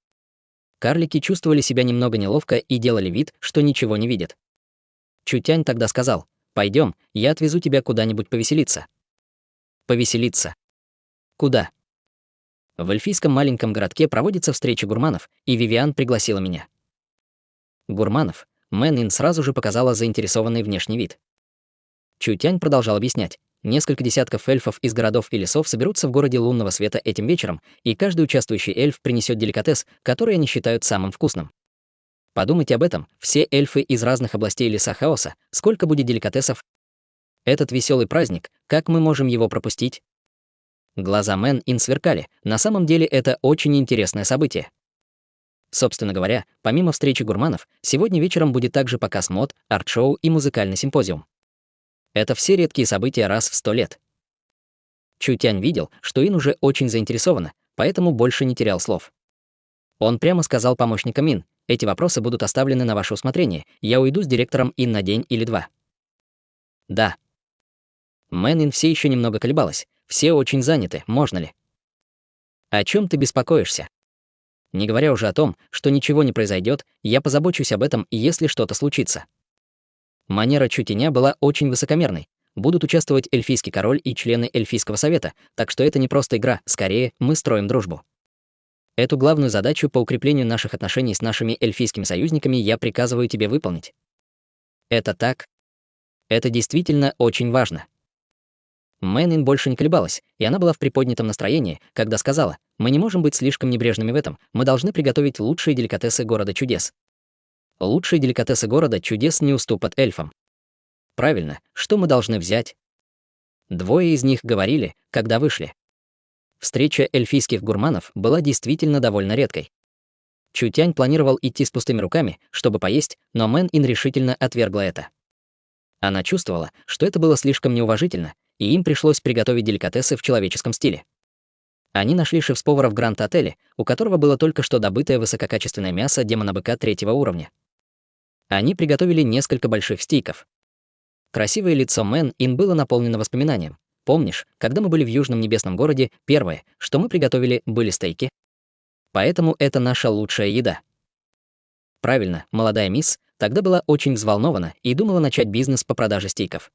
A: Карлики чувствовали себя немного неловко и делали вид, что ничего не видят. Чутянь тогда сказал: «Пойдем, я отвезу тебя куда-нибудь повеселиться». «Повеселиться? Куда?» В эльфийском маленьком городке проводится встреча гурманов, и Вивиан пригласила меня. Гурманов. Мэн Ин сразу же показала заинтересованный внешний вид. Чутянь продолжал объяснять. Несколько десятков эльфов из городов и лесов соберутся в городе лунного света этим вечером, и каждый участвующий эльф принесет деликатес, который они считают самым вкусным. Подумайте об этом, все эльфы из разных областей леса хаоса, сколько будет деликатесов? Этот веселый праздник, как мы можем его пропустить? Глаза Мэн Ин сверкали, на самом деле это очень интересное событие. Собственно говоря, помимо встречи гурманов, сегодня вечером будет также показ мод, арт-шоу и музыкальный симпозиум. Это все редкие события раз в 100 лет. Чутянь видел, что Ин уже очень заинтересована, поэтому больше не терял слов. Он прямо сказал помощникам Ин: «Эти вопросы будут оставлены на ваше усмотрение, я уйду с директором Ин на день или два». «Да». Мэн Ин все еще немного колебалась. Все очень заняты, можно ли? «О чем ты беспокоишься? Не говоря уже о том, что ничего не произойдет, я позабочусь об этом, если что-то случится». Манера Чутяня была очень высокомерной. Будут участвовать эльфийский король и члены эльфийского совета, так что это не просто игра, скорее, мы строим дружбу. Эту главную задачу по укреплению наших отношений с нашими эльфийскими союзниками я приказываю тебе выполнить. Это так? Это действительно очень важно. Мэнин больше не колебалась, и она была в приподнятом настроении, когда сказала: «Мы не можем быть слишком небрежными в этом, мы должны приготовить лучшие деликатесы города чудес». Лучшие деликатесы города чудес не уступят эльфам. Правильно, что мы должны взять? Двое из них говорили, когда вышли. Встреча эльфийских гурманов была действительно довольно редкой. Чутянь планировал идти с пустыми руками, чтобы поесть, но Мэн Ин решительно отвергла это. Она чувствовала, что это было слишком неуважительно, и им пришлось приготовить деликатесы в человеческом стиле. Они нашли шеф-повара в Гранд-отеле, у которого было только что добытое высококачественное мясо демона-быка 3-го уровня. Они приготовили несколько больших стейков. Красивое лицо Мэн Ин было наполнено воспоминанием. «Помнишь, когда мы были в Южном Небесном городе, первое, что мы приготовили, были стейки? Поэтому это наша лучшая еда». Правильно, молодая мисс тогда была очень взволнована и думала начать бизнес по продаже стейков.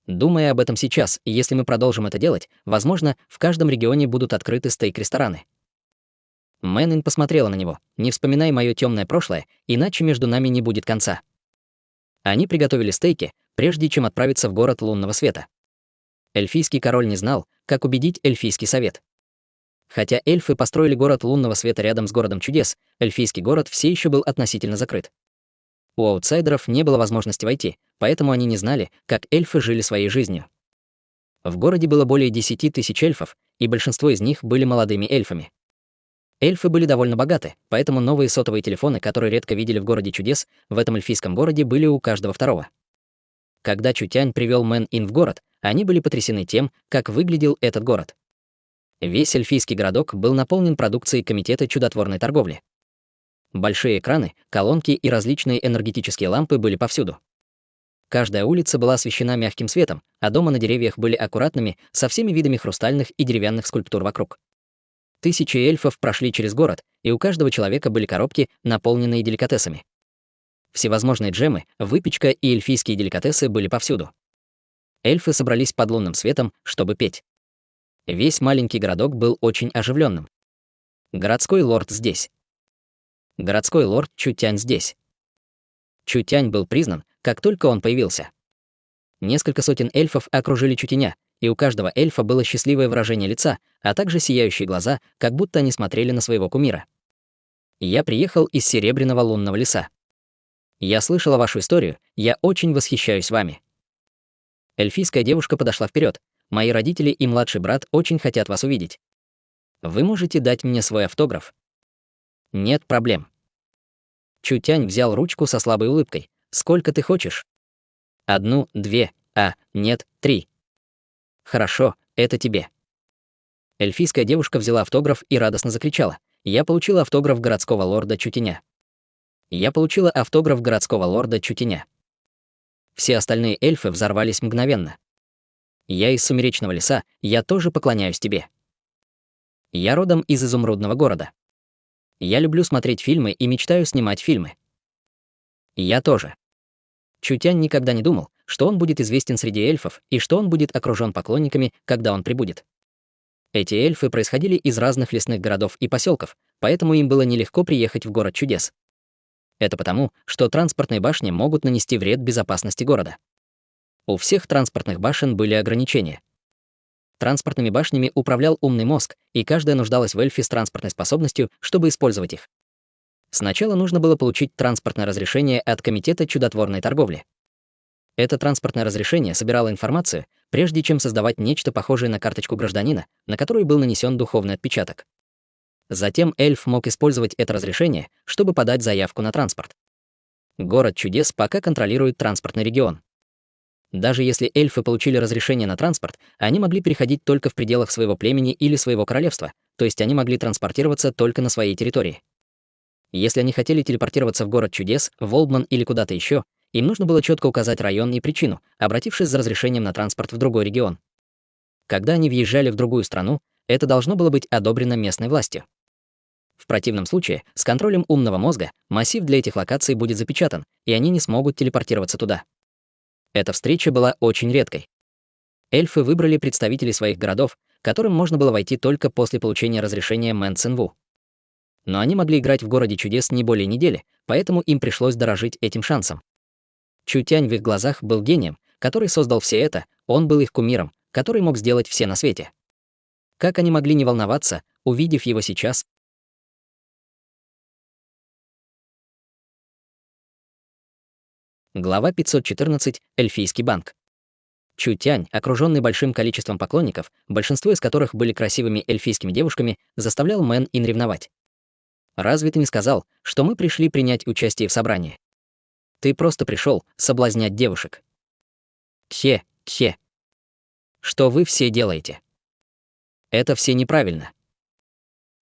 A: Думая об этом сейчас, если мы продолжим это делать, возможно, в каждом регионе будут открыты стейк-рестораны. Мэн Ин посмотрела на него. «Не вспоминай мое темное прошлое, иначе между нами не будет конца». Они приготовили стейки, прежде чем отправиться в город лунного света. Эльфийский король не знал, как убедить эльфийский совет. Хотя эльфы построили город лунного света рядом с городом чудес, эльфийский город все еще был относительно закрыт. У аутсайдеров не было возможности войти, поэтому они не знали, как эльфы жили своей жизнью. В городе было более 10 тысяч эльфов, и большинство из них были молодыми эльфами. Эльфы были довольно богаты, поэтому новые сотовые телефоны, которые редко видели в городе чудес, в этом эльфийском городе были у каждого второго. Когда Чутянь привел Мэн Ин в город, они были потрясены тем, как выглядел этот город. Весь эльфийский городок был наполнен продукцией Комитета чудотворной торговли. Большие экраны, колонки и различные энергетические лампы были повсюду. Каждая улица была освещена мягким светом, а дома на деревьях были аккуратными, со всеми видами хрустальных и деревянных скульптур вокруг. Тысячи эльфов прошли через город, и у каждого человека были коробки, наполненные деликатесами. Всевозможные джемы, выпечка и эльфийские деликатесы были повсюду. Эльфы собрались под лунным светом, чтобы петь. Весь маленький городок был очень оживленным. Городской лорд здесь. Городской лорд Чутянь здесь. Чутянь был признан, как только он появился. Несколько сотен эльфов окружили Чутяня, и у каждого эльфа было счастливое выражение лица, а также сияющие глаза, как будто они смотрели на своего кумира. «Я приехал из Серебряного лунного леса. Я слышала вашу историю, я очень восхищаюсь вами». Эльфийская девушка подошла вперед. «Мои родители и младший брат очень хотят вас увидеть. Вы можете дать мне свой автограф?» «Нет проблем». Чутянь взял ручку со слабой улыбкой. «Сколько ты хочешь?» 1, 2, нет, 3. «Хорошо, это тебе». Эльфийская девушка взяла автограф и радостно закричала. «Я получила автограф городского лорда Чутяня. Я получила автограф городского лорда Чутяня». Все остальные эльфы взорвались мгновенно. «Я из Сумеречного леса, я тоже поклоняюсь тебе. Я родом из Изумрудного города. Я люблю смотреть фильмы и мечтаю снимать фильмы. Я тоже». Чутянь никогда не думал, что он будет известен среди эльфов и что он будет окружён поклонниками, когда он прибудет. Эти эльфы происходили из разных лесных городов и поселков, поэтому им было нелегко приехать в город чудес. Это потому, что транспортные башни могут нанести вред безопасности города. У всех транспортных башен были ограничения. Транспортными башнями управлял умный мозг, и каждая нуждалась в эльфе с транспортной способностью, чтобы использовать их. Сначала нужно было получить транспортное разрешение от Комитета чудотворной торговли. Это транспортное разрешение собирало информацию, прежде чем создавать нечто похожее на карточку гражданина, на которую был нанесен духовный отпечаток. Затем эльф мог использовать это разрешение, чтобы подать заявку на транспорт. Город чудес пока контролирует транспортный регион. Даже если эльфы получили разрешение на транспорт, они могли переходить только в пределах своего племени или своего королевства, то есть они могли транспортироваться только на своей территории. Если они хотели телепортироваться в город чудес, в Олдман или куда-то еще, им нужно было четко указать район и причину, обратившись за разрешением на транспорт в другой регион. Когда они въезжали в другую страну, это должно было быть одобрено местной властью. В противном случае, с контролем умного мозга, массив для этих локаций будет запечатан, и они не смогут телепортироваться туда. Эта встреча была очень редкой. Эльфы выбрали представителей своих городов, которым можно было войти только после получения разрешения Мэн Цинву. Но они могли играть в городе чудес не более недели, поэтому им пришлось дорожить этим шансом. Чутянь в их глазах был гением, который создал все это, он был их кумиром, который мог сделать все на свете. Как они могли не волноваться, увидев его сейчас, Глава 514. Эльфийский банк. Чутянь, окруженный большим количеством поклонников, большинство из которых были красивыми эльфийскими девушками, заставлял Мэн Ин ревновать. «Разве ты не сказал, что мы пришли принять участие в собрании? Ты просто пришел соблазнять девушек. Кхе, кхе. Что вы все делаете? Это все неправильно».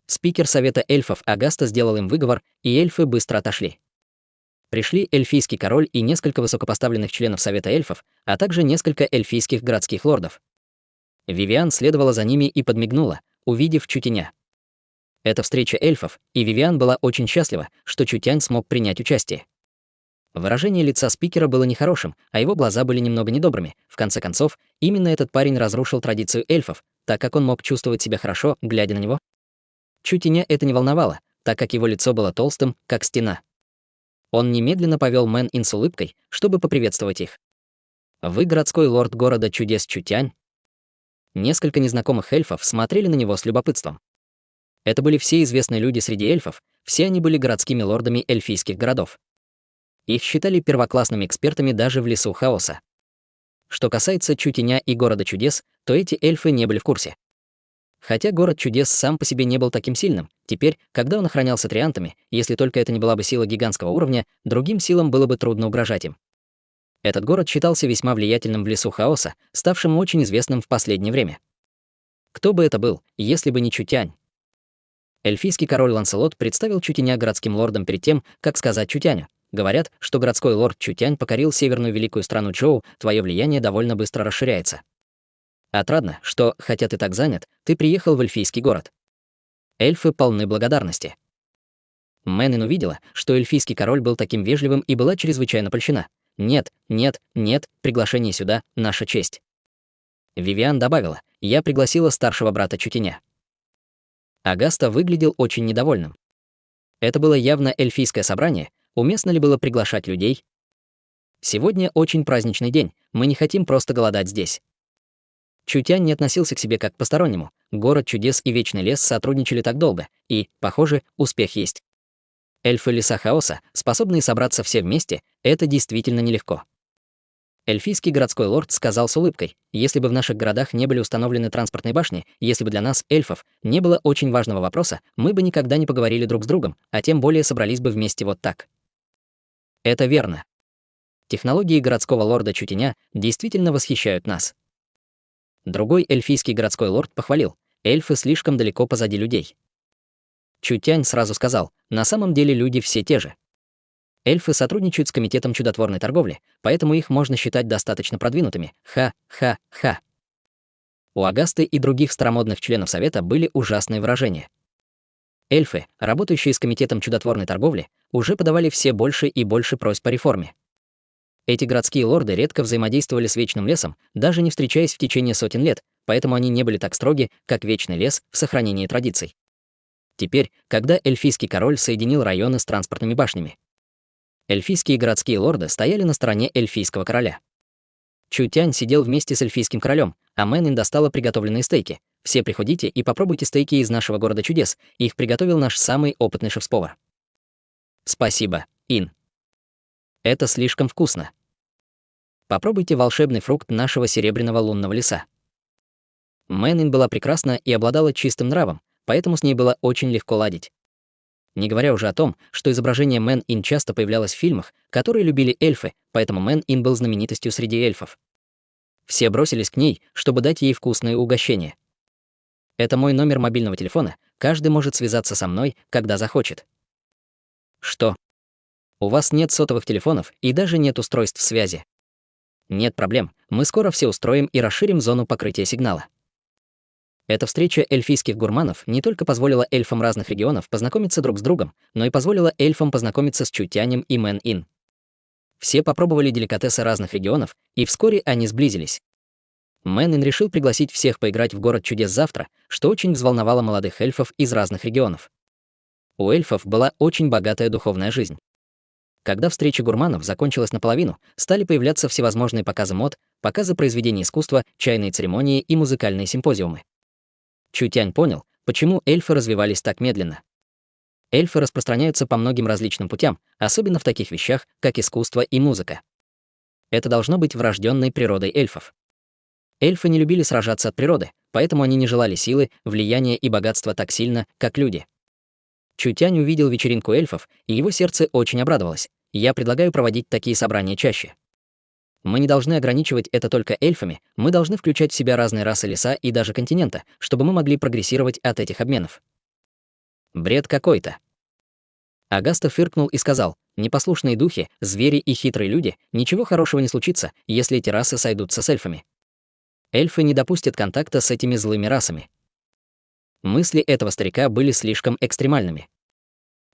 A: Спикер Совета эльфов Агаста сделал им выговор, и эльфы быстро отошли. Пришли эльфийский король и несколько высокопоставленных членов Совета эльфов, а также несколько эльфийских городских лордов. Вивиан следовала за ними и подмигнула, увидев Чутяня. Это встреча эльфов, и Вивиан была очень счастлива, что Чутянь смог принять участие. Выражение лица спикера было нехорошим, а его глаза были немного недобрыми. В конце концов, именно этот парень разрушил традицию эльфов, так как он мог чувствовать себя хорошо, глядя на него. Чутяня это не волновало, так как его лицо было толстым, как стена. Он немедленно повел Мэн Ин с улыбкой, чтобы поприветствовать их. «Вы городской лорд города чудес Чутянь?» Несколько незнакомых эльфов смотрели на него с любопытством. Это были все известные люди среди эльфов, все они были городскими лордами эльфийских городов. Их считали первоклассными экспертами даже в лесу хаоса. Что касается Чутяня и города чудес, то эти эльфы не были в курсе. Хотя город чудес сам по себе не был таким сильным, теперь, когда он охранялся триантами, если только это не была бы сила гигантского уровня, другим силам было бы трудно угрожать им. Этот город считался весьма влиятельным в лесу хаоса, ставшим очень известным в последнее время. Кто бы это был, если бы не Чутянь? Эльфийский король Ланселот представил Чутяня городским лордом перед тем, как сказать Чутяню. Говорят, что городской лорд Чутянь покорил северную великую страну Чжоу, твое влияние довольно быстро расширяется. Отрадно, что, хотя ты так занят, ты приехал в эльфийский город. Эльфы полны благодарности. Мэн Ин увидела, что эльфийский король был таким вежливым и была чрезвычайно польщена. «Нет, нет, нет, приглашение сюда — наша честь». Вивиан добавила, «Я пригласила старшего брата Чутяня». Агаста выглядел очень недовольным. Это было явно эльфийское собрание, уместно ли было приглашать людей? Сегодня очень праздничный день, мы не хотим просто голодать здесь. Чутянь не относился к себе как к постороннему. Город чудес и Вечный лес сотрудничали так долго, и, похоже, успех есть. Эльфы леса хаоса, способные собраться все вместе, это действительно нелегко. Эльфийский городской лорд сказал с улыбкой, если бы в наших городах не были установлены транспортные башни, если бы для нас, эльфов, не было очень важного вопроса, мы бы никогда не поговорили друг с другом, а тем более собрались бы вместе вот так. Это верно. Технологии городского лорда Чутяня действительно восхищают нас. Другой эльфийский городской лорд похвалил, эльфы слишком далеко позади людей. Чутянь сразу сказал, на самом деле люди все те же. Эльфы сотрудничают с комитетом чудотворной торговли, поэтому их можно считать достаточно продвинутыми. Ха-ха-ха. У Агасты и других старомодных членов Совета были ужасные выражения. Эльфы, работающие с комитетом чудотворной торговли, уже подавали все больше и больше просьб по реформе. Эти городские лорды редко взаимодействовали с Вечным лесом, даже не встречаясь в течение сотен лет, поэтому они не были так строги, как Вечный лес в сохранении традиций. Теперь, когда эльфийский король соединил районы с транспортными башнями, эльфийские городские лорды стояли на стороне эльфийского короля. Чутянь сидел вместе с эльфийским королем, а Мэн Ин достала приготовленные стейки. Все приходите и попробуйте стейки из нашего города чудес, их приготовил наш самый опытный шеф-повар. Спасибо, Ин. Это слишком вкусно. Попробуйте волшебный фрукт нашего серебряного лунного леса. Мэн Ин была прекрасна и обладала чистым нравом, поэтому с ней было очень легко ладить. Не говоря уже о том, что изображение Мэн Ин часто появлялось в фильмах, которые любили эльфы, поэтому Мэн Ин был знаменитостью среди эльфов. Все бросились к ней, чтобы дать ей вкусные угощения. Это мой номер мобильного телефона, каждый может связаться со мной, когда захочет. Что? У вас нет сотовых телефонов и даже нет устройств связи. Нет проблем, мы скоро все устроим и расширим зону покрытия сигнала. Эта встреча эльфийских гурманов не только позволила эльфам разных регионов познакомиться друг с другом, но и позволила эльфам познакомиться с Чутянем и Мэн Ин. Все попробовали деликатесы разных регионов, и вскоре они сблизились. Мэн Ин решил пригласить всех поиграть в город чудес завтра, что очень взволновало молодых эльфов из разных регионов. У эльфов была очень богатая духовная жизнь. Когда встреча гурманов закончилась наполовину, стали появляться всевозможные показы мод, показы произведений искусства, чайные церемонии и музыкальные симпозиумы. Чутянь понял, почему эльфы развивались так медленно. Эльфы распространяются по многим различным путям, особенно в таких вещах, как искусство и музыка. Это должно быть врожденной природой эльфов. Эльфы не любили сражаться от природы, поэтому они не желали силы, влияния и богатства так сильно, как люди. Чутянь увидел вечеринку эльфов, и его сердце очень обрадовалось. Я предлагаю проводить такие собрания чаще. Мы не должны ограничивать это только эльфами, мы должны включать в себя разные расы леса и даже континента, чтобы мы могли прогрессировать от этих обменов. Бред какой-то. Агаста фыркнул и сказал: непослушные духи, звери и хитрые люди, ничего хорошего не случится, если эти расы сойдутся с эльфами. Эльфы не допустят контакта с этими злыми расами. Мысли этого старика были слишком экстремальными.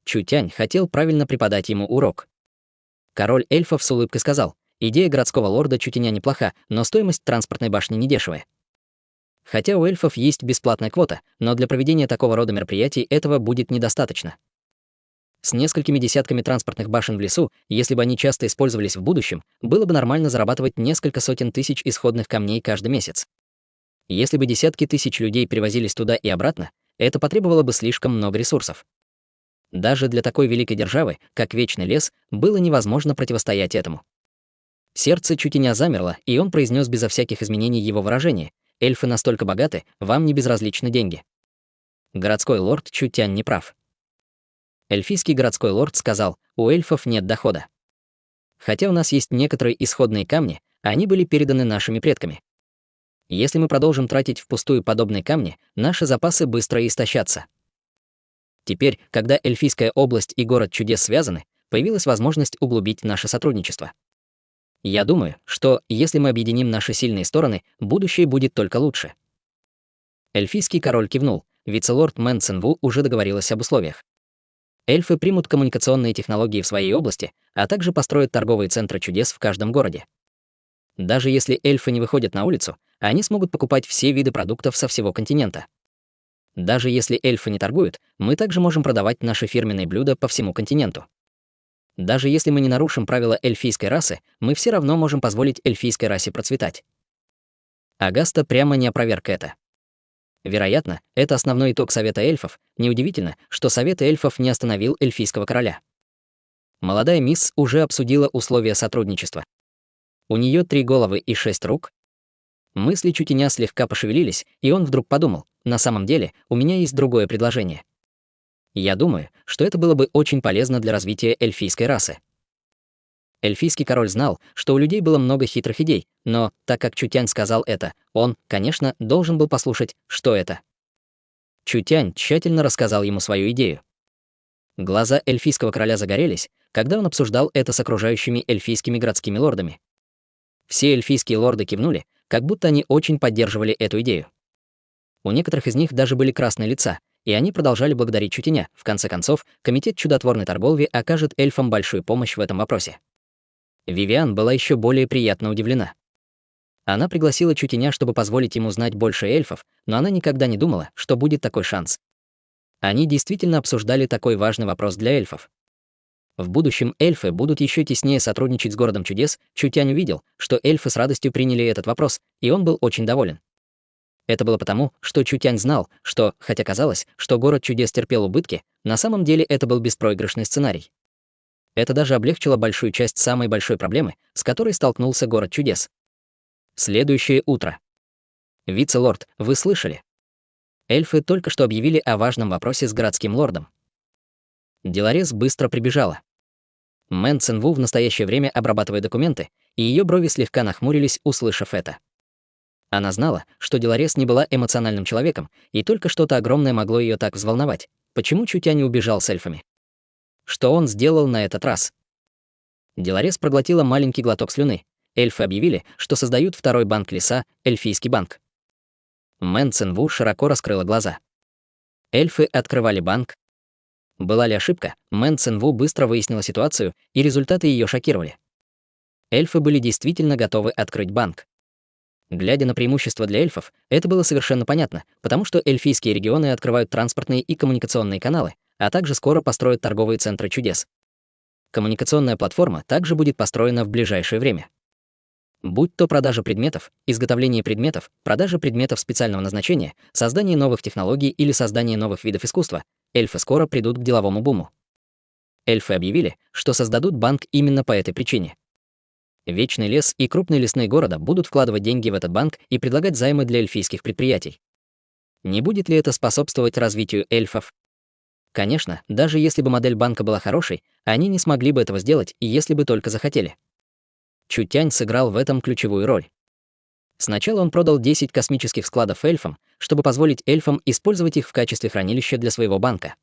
A: Чутянь хотел правильно преподать ему урок. Король эльфов с улыбкой сказал: идея городского лорда Чутяня неплоха, но стоимость транспортной башни недешевая. Хотя у эльфов есть бесплатная квота, но для проведения такого рода мероприятий этого будет недостаточно. С несколькими десятками транспортных башен в лесу, если бы они часто использовались в будущем, было бы нормально зарабатывать несколько сотен тысяч исходных камней каждый месяц. Если бы десятки тысяч людей перевозились туда и обратно, это потребовало бы слишком много ресурсов. Даже для такой великой державы, как Вечный лес, было невозможно противостоять этому. Сердце Чутяня замерло, и он произнес безо всяких изменений его выражение: эльфы настолько богаты, вам не безразличны деньги. Городской лорд Чутянь не прав. Эльфийский городской лорд сказал: у эльфов нет дохода. Хотя у нас есть некоторые исходные камни, они были переданы нашими предками. Если мы продолжим тратить впустую подобные камни, наши запасы быстро истощатся. Теперь, когда Эльфийская область и город чудес связаны, появилась возможность углубить наше сотрудничество. Я думаю, что, если мы объединим наши сильные стороны, будущее будет только лучше. Эльфийский король кивнул. Вице-лорд Мэн Цинву уже договорилась об условиях. Эльфы примут коммуникационные технологии в своей области, а также построят торговые центры чудес в каждом городе. Даже если эльфы не выходят на улицу, они смогут покупать все виды продуктов со всего континента. Даже если эльфы не торгуют, мы также можем продавать наши фирменные блюда по всему континенту. Даже если мы не нарушим правила эльфийской расы, мы все равно можем позволить эльфийской расе процветать. Агаста прямо не опроверг это. Вероятно, это основной итог Совета эльфов. Неудивительно, что Совет эльфов не остановил эльфийского короля. Молодая мисс уже обсудила условия сотрудничества. У нее 3 головы и 6 рук. Мысли Чутяня слегка пошевелились, и он вдруг подумал: на самом деле, у меня есть другое предложение. Я думаю, что это было бы очень полезно для развития эльфийской расы. Эльфийский король знал, что у людей было много хитрых идей, но, так как Чутянь сказал это, он, конечно, должен был послушать, что это. Чутянь тщательно рассказал ему свою идею. Глаза эльфийского короля загорелись, когда он обсуждал это с окружающими эльфийскими городскими лордами. Все эльфийские лорды кивнули, как будто они очень поддерживали эту идею. У некоторых из них даже были красные лица, и они продолжали благодарить Чутяня. В конце концов, комитет чудотворной торговли окажет эльфам большую помощь в этом вопросе. Вивиан была еще более приятно удивлена. Она пригласила Чутяня, чтобы позволить ему знать больше эльфов, но она никогда не думала, что будет такой шанс. Они действительно обсуждали такой важный вопрос для эльфов. В будущем эльфы будут еще теснее сотрудничать с городом чудес. Чутянь увидел, что эльфы с радостью приняли этот вопрос, и он был очень доволен. Это было потому, что Чутянь знал, что, хотя казалось, что город чудес терпел убытки, на самом деле это был беспроигрышный сценарий. Это даже облегчило большую часть самой большой проблемы, с которой столкнулся город чудес. Следующее утро. Вице-лорд, вы слышали? Эльфы только что объявили о важном вопросе с городским лордом. Деларес быстро прибежала. Мэн Цинву в настоящее время обрабатывает документы, и ее брови слегка нахмурились, услышав это. Она знала, что Деларес не была эмоциональным человеком, и только что-то огромное могло ее так взволновать. Почему Чутянь не убежал с эльфами? Что он сделал на этот раз? Деларес проглотила маленький глоток слюны. Эльфы объявили, что создают второй банк леса, Эльфийский банк. Мэн Цинву широко раскрыла глаза. Эльфы открывали банк. Была ли ошибка? Мэн Цинву быстро выяснила ситуацию, и результаты ее шокировали. Эльфы были действительно готовы открыть банк. Глядя на преимущества для эльфов, это было совершенно понятно, потому что эльфийские регионы открывают транспортные и коммуникационные каналы, а также скоро построят торговые центры чудес. Коммуникационная платформа также будет построена в ближайшее время. Будь то продажа предметов, изготовление предметов, продажа предметов специального назначения, создание новых технологий или создание новых видов искусства, эльфы скоро придут к деловому буму. Эльфы объявили, что создадут банк именно по этой причине. Вечный лес и крупные лесные города будут вкладывать деньги в этот банк и предлагать займы для эльфийских предприятий. Не будет ли это способствовать развитию эльфов? Конечно, даже если бы модель банка была хорошей, они не смогли бы этого сделать, если бы только захотели. Чутянь сыграл в этом ключевую роль. Сначала он продал 10 космических складов эльфам, чтобы позволить эльфам использовать их в качестве хранилища для своего банка.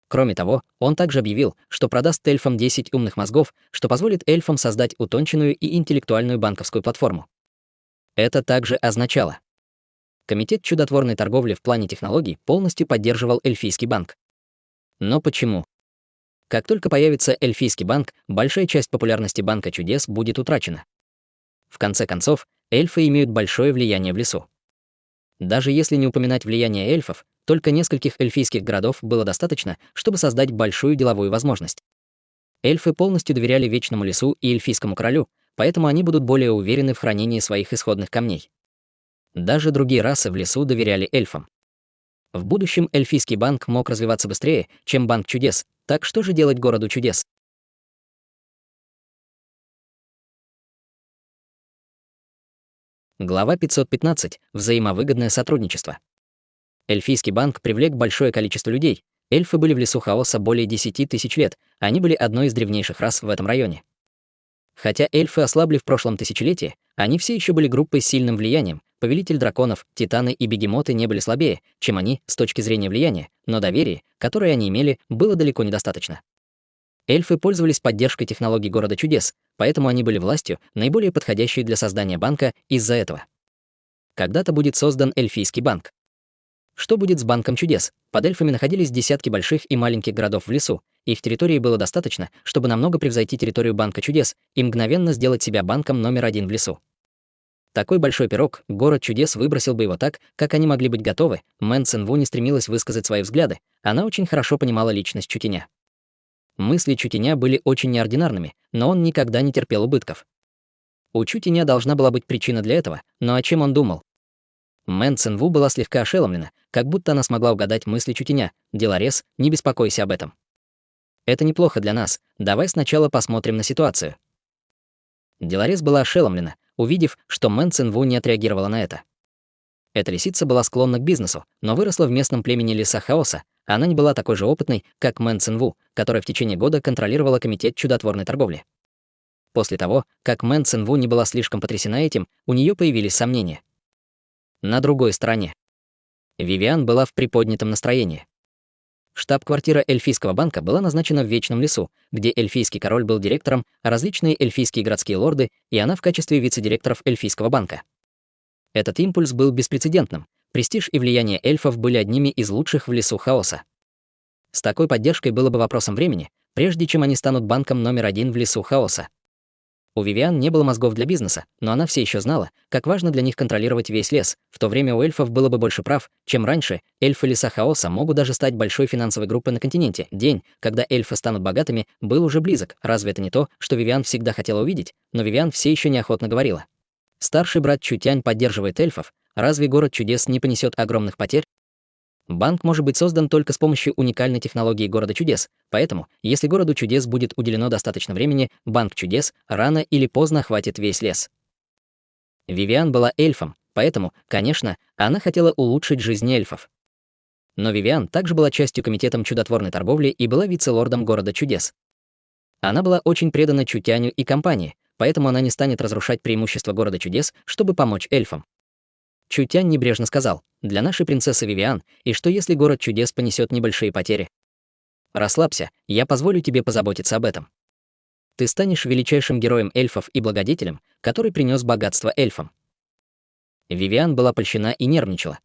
A: Кроме того, он также объявил, что продаст эльфам 10 умных мозгов, что позволит эльфам создать утонченную и интеллектуальную банковскую платформу. Это также означало: Комитет чудотворной торговли в плане технологий полностью поддерживал эльфийский банк. Но почему? Как только появится эльфийский банк, большая часть популярности банка чудес будет утрачена. В конце концов, эльфы имеют большое влияние в лесу. Даже если не упоминать влияние эльфов, только нескольких эльфийских городов было достаточно, чтобы создать большую деловую возможность. Эльфы полностью доверяли Вечному лесу и эльфийскому королю, поэтому они будут более уверены в хранении своих исходных камней. Даже другие расы в лесу доверяли эльфам. В будущем эльфийский банк мог развиваться быстрее, чем банк чудес, так что же делать городу чудес? Глава 515. Взаимовыгодное сотрудничество. Эльфийский банк привлек большое количество людей. Эльфы были в лесу хаоса более 10 тысяч лет, они были одной из древнейших рас в этом районе. Хотя эльфы ослабли в прошлом тысячелетии, они все еще были группой с сильным влиянием. Повелитель драконов, титаны и бегемоты не были слабее, чем они с точки зрения влияния, но доверие, которое они имели, было далеко недостаточно. Эльфы пользовались поддержкой технологий города чудес, поэтому они были властью, наиболее подходящей для создания банка из-за этого. Когда-то будет создан эльфийский банк. Что будет с банком чудес? Под эльфами находились десятки больших и маленьких городов в лесу. Их территории было достаточно, чтобы намного превзойти территорию банка чудес и мгновенно сделать себя банком номер один в лесу. Такой большой пирог, город чудес выбросил бы его так, как они могли быть готовы. Мэн Цинву не стремилась высказать свои взгляды, она очень хорошо понимала личность Чутяня. Мысли Чутяня были очень неординарными, но он никогда не терпел убытков. У Чутяня должна была быть причина для этого, но о чем он думал? Мэн Цинву была слегка ошеломлена, как будто она смогла угадать мысли Чутяня. «Делорез, не беспокойся об этом. Это неплохо для нас, давай сначала посмотрим на ситуацию». Делорез была ошеломлена, увидев, что Мэн Цинву не отреагировала на это. Эта лисица была склонна к бизнесу, но выросла в местном племени леса хаоса. Она не была такой же опытной, как Мэн Цинву, которая в течение года контролировала комитет чудотворной торговли. После того, как Мэн Цинву не была слишком потрясена этим, у нее появились сомнения. На другой стороне. Вивиан была в приподнятом настроении. Штаб-квартира эльфийского банка была назначена в Вечном лесу, где эльфийский король был директором, а различные эльфийские городские лорды, и она в качестве вице-директоров эльфийского банка. Этот импульс был беспрецедентным. Престиж и влияние эльфов были одними из лучших в лесу хаоса. С такой поддержкой было бы вопросом времени, прежде чем они станут банком номер один в лесу хаоса. У Вивиан не было мозгов для бизнеса, но она все еще знала, как важно для них контролировать весь лес. В то время у эльфов было бы больше прав, чем раньше. Эльфы леса хаоса могут даже стать большой финансовой группой на континенте. День, когда эльфы станут богатыми, был уже близок. Разве это не то, что Вивиан всегда хотела увидеть? Но Вивиан все еще неохотно говорила. Старший брат Чутянь поддерживает эльфов. Разве город чудес не понесет огромных потерь? Банк может быть создан только с помощью уникальной технологии города чудес, поэтому, если городу чудес будет уделено достаточно времени, банк чудес рано или поздно охватит весь лес. Вивиан была эльфом, поэтому, конечно, она хотела улучшить жизнь эльфов. Но Вивиан также была частью комитета чудотворной торговли и была вице-лордом города чудес. Она была очень предана Чутяню и компании, поэтому она не станет разрушать преимущества города чудес, чтобы помочь эльфам. Чутянь небрежно сказал: «Для нашей принцессы Вивиан, и что если город чудес понесет небольшие потери? Расслабься, я позволю тебе позаботиться об этом. Ты станешь величайшим героем эльфов и благодетелем, который принес богатство эльфам». Вивиан была польщена и нервничала.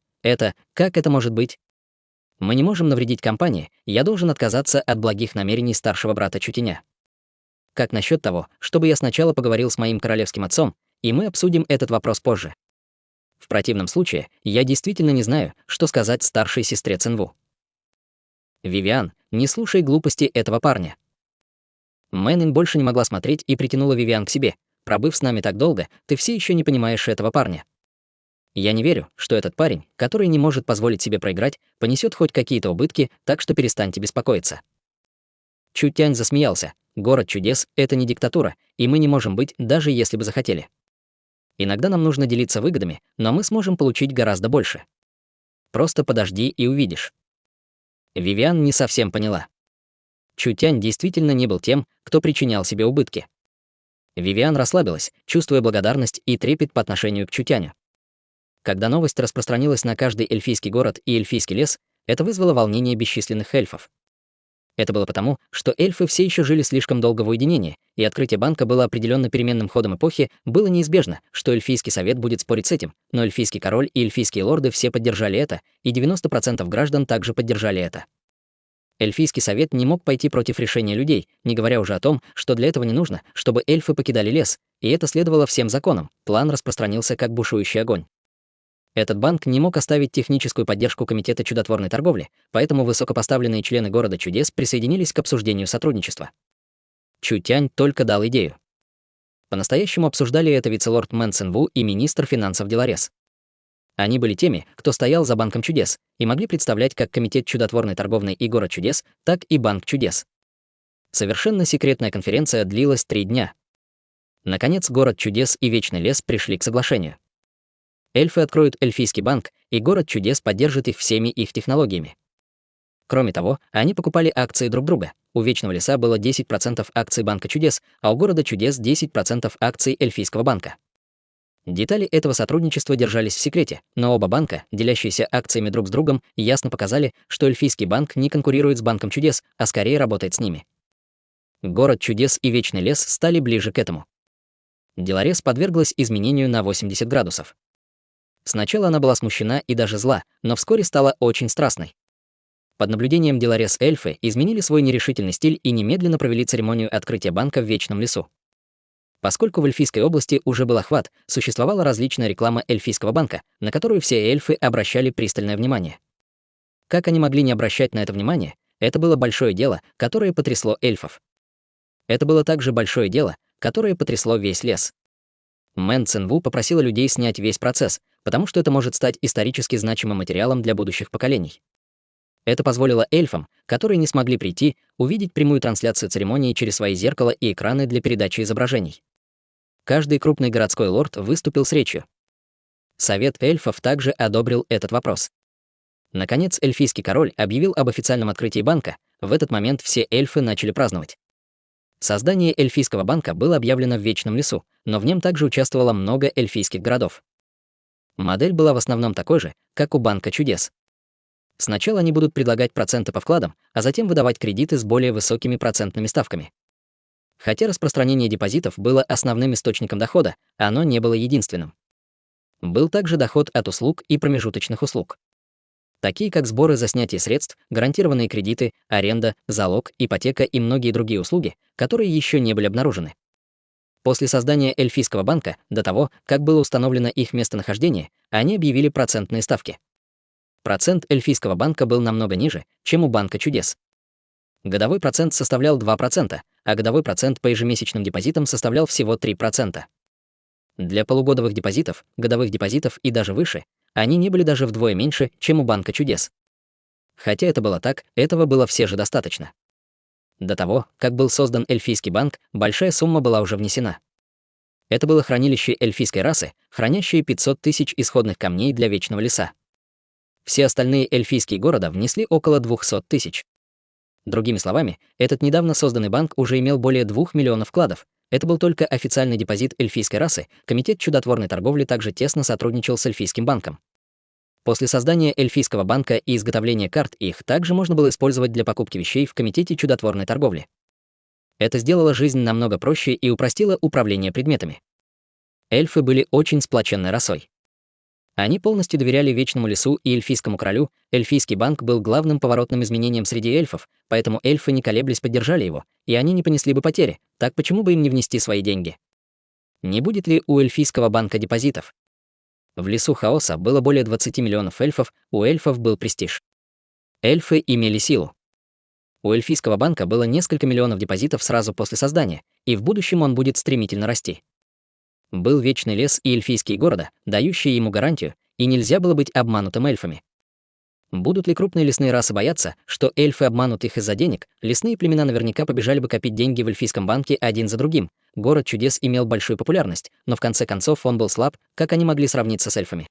A: Как это может быть? Мы не можем навредить компании, я должен отказаться от благих намерений старшего брата Чутяня. Как насчет того, чтобы я сначала поговорил с моим королевским отцом, и мы обсудим этот вопрос позже? В противном случае, я действительно не знаю, что сказать старшей сестре Цинву. Вивиан, не слушай глупости этого парня. Мэнин больше не могла смотреть и притянула Вивиан к себе. Пробыв с нами так долго, ты все еще не понимаешь этого парня. Я не верю, что этот парень, который не может позволить себе проиграть, понесет хоть какие-то убытки, так что перестаньте беспокоиться. Чутянь засмеялся. Город чудес — это не диктатура, и мы не можем быть, даже если бы захотели. Иногда нам нужно делиться выгодами, но мы сможем получить гораздо больше. Просто подожди и увидишь. Вивиан не совсем поняла. Чутянь действительно не был тем, кто причинял себе убытки. Вивиан расслабилась, чувствуя благодарность и трепет по отношению к Чутяню. Когда новость распространилась на каждый эльфийский город и эльфийский лес, это вызвало волнение бесчисленных эльфов. Это было потому, что эльфы все еще жили слишком долго в уединении, и открытие банка было определенно переменным ходом эпохи, было неизбежно, что эльфийский совет будет спорить с этим, но эльфийский король и эльфийские лорды все поддержали это, и 90% граждан также поддержали это. Эльфийский совет не мог пойти против решения людей, не говоря уже о том, что для этого не нужно, чтобы эльфы покидали лес, и это следовало всем законам, план распространился как бушующий огонь. Этот банк не мог оставить техническую поддержку Комитета чудотворной торговли, поэтому высокопоставленные члены Города чудес присоединились к обсуждению сотрудничества. Чутянь только дал идею. По-настоящему обсуждали это вице-лорд Мэн Цинву и министр финансов Деларес. Они были теми, кто стоял за Банком чудес, и могли представлять как Комитет чудотворной торговли и Город чудес, так и Банк чудес. Совершенно секретная конференция длилась 3 дня. Наконец, Город чудес и Вечный лес пришли к соглашению. Эльфы откроют эльфийский банк, и Город чудес поддержит их всеми их технологиями. Кроме того, они покупали акции друг друга. У Вечного леса было 10% акций Банка чудес, а у Города чудес 10% акций эльфийского банка. Детали этого сотрудничества держались в секрете, но оба банка, делящиеся акциями друг с другом, ясно показали, что эльфийский банк не конкурирует с Банком чудес, а скорее работает с ними. Город чудес и Вечный лес стали ближе к этому. Деларес подверглась изменению на 80 градусов. Сначала она была смущена и даже зла, но вскоре стала очень страстной. Под наблюдением Деларес эльфы изменили свой нерешительный стиль и немедленно провели церемонию открытия банка в Вечном лесу. Поскольку в эльфийской области уже был охват, существовала различная реклама эльфийского банка, на которую все эльфы обращали пристальное внимание. Как они могли не обращать на это внимание, это было большое дело, которое потрясло эльфов. Это было также большое дело, которое потрясло весь лес. Мэн Цинву попросила людей снять весь процесс, потому что это может стать исторически значимым материалом для будущих поколений. Это позволило эльфам, которые не смогли прийти, увидеть прямую трансляцию церемонии через свои зеркала и экраны для передачи изображений. Каждый крупный городской лорд выступил с речью. Совет эльфов также одобрил этот вопрос. Наконец, эльфийский король объявил об официальном открытии банка, в этот момент все эльфы начали праздновать. Создание эльфийского банка было объявлено в Вечном лесу, но в нем также участвовало много эльфийских городов. Модель была в основном такой же, как у Банка чудес. Сначала они будут предлагать проценты по вкладам, а затем выдавать кредиты с более высокими процентными ставками. Хотя распространение депозитов было основным источником дохода, оно не было единственным. Был также доход от услуг и промежуточных услуг, такие как сборы за снятие средств, гарантированные кредиты, аренда, залог, ипотека и многие другие услуги, которые еще не были обнаружены. После создания эльфийского банка, до того, как было установлено их местонахождение, они объявили процентные ставки. Процент эльфийского банка был намного ниже, чем у Банка чудес. Годовой процент составлял 2%, а годовой процент по ежемесячным депозитам составлял всего 3%. Для полугодовых депозитов, годовых депозитов и даже выше, они не были даже вдвое меньше, чем у Банка чудес. Хотя это было так, этого было все же достаточно. До того, как был создан эльфийский банк, большая сумма была уже внесена. Это было хранилище эльфийской расы, хранящее 500 тысяч исходных камней для Вечного леса. Все остальные эльфийские города внесли около 200 тысяч. Другими словами, этот недавно созданный банк уже имел более 2 миллионов вкладов. Это был только официальный депозит эльфийской расы, Комитет чудотворной торговли также тесно сотрудничал с эльфийским банком. После создания эльфийского банка и изготовления карт их также можно было использовать для покупки вещей в Комитете чудотворной торговли. Это сделало жизнь намного проще и упростило управление предметами. Эльфы были очень сплоченной расой. Они полностью доверяли Вечному лесу и эльфийскому королю, эльфийский банк был главным поворотным изменением среди эльфов, поэтому эльфы не колеблясь поддержали его, и они не понесли бы потери, так почему бы им не внести свои деньги? Не будет ли у эльфийского банка депозитов? В лесу хаоса было более 20 миллионов эльфов, у эльфов был престиж. Эльфы имели силу. У эльфийского банка было несколько миллионов депозитов сразу после создания, и в будущем он будет стремительно расти. Был Вечный лес и эльфийские города, дающие ему гарантию, и нельзя было быть обманутым эльфами. Будут ли крупные лесные расы бояться, что эльфы обманут их из-за денег, лесные племена наверняка побежали бы копить деньги в эльфийском банке один за другим. Город чудес имел большую популярность, но в конце концов он был слаб, как они могли сравниться с эльфами.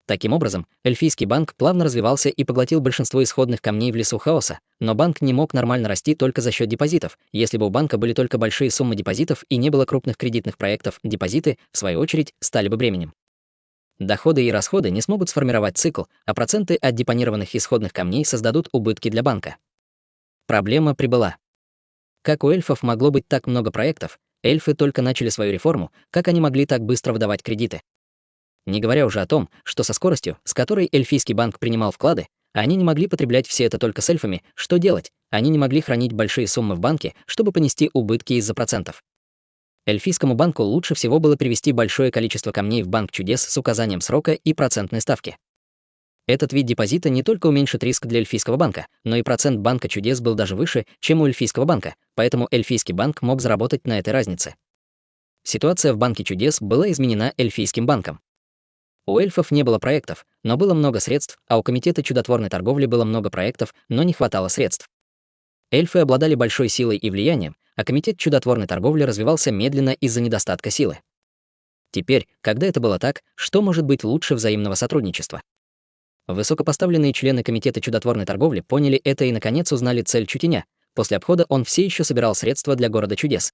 A: Таким образом, эльфийский банк плавно развивался и поглотил большинство исходных камней в лесу хаоса, но банк не мог нормально расти только за счет депозитов. Если бы у банка были только большие суммы депозитов и не было крупных кредитных проектов, депозиты, в свою очередь, стали бы бременем. Доходы и расходы не смогут сформировать цикл, а проценты от депонированных исходных камней создадут убытки для банка. Проблема прибыла. Как у эльфов могло быть так много проектов, эльфы только начали свою реформу, как они могли так быстро выдавать кредиты? Не говоря уже о том, что со скоростью, с которой эльфийский банк принимал вклады, они не могли потреблять все это только с эльфами. Что делать? Они не могли хранить большие суммы в банке, чтобы понести убытки из-за процентов. Эльфийскому банку лучше всего было привести большое количество камней в банк чудес с указанием срока и процентной ставки. Этот вид депозита не только уменьшит риск для эльфийского банка, но и процент банка чудес был даже выше, чем у эльфийского банка, поэтому эльфийский банк мог заработать на этой разнице. Ситуация в банке чудес была изменена эльфийским банком. У эльфов не было проектов, но было много средств, а у комитета чудотворной торговли было много проектов, но не хватало средств. Эльфы обладали большой силой и влиянием, а комитет чудотворной торговли развивался медленно из-за недостатка силы. Теперь, когда это было так, что может быть лучше взаимного сотрудничества? Высокопоставленные члены комитета чудотворной торговли поняли это и наконец узнали цель Чутеня. После обхода он все еще собирал средства для города чудес.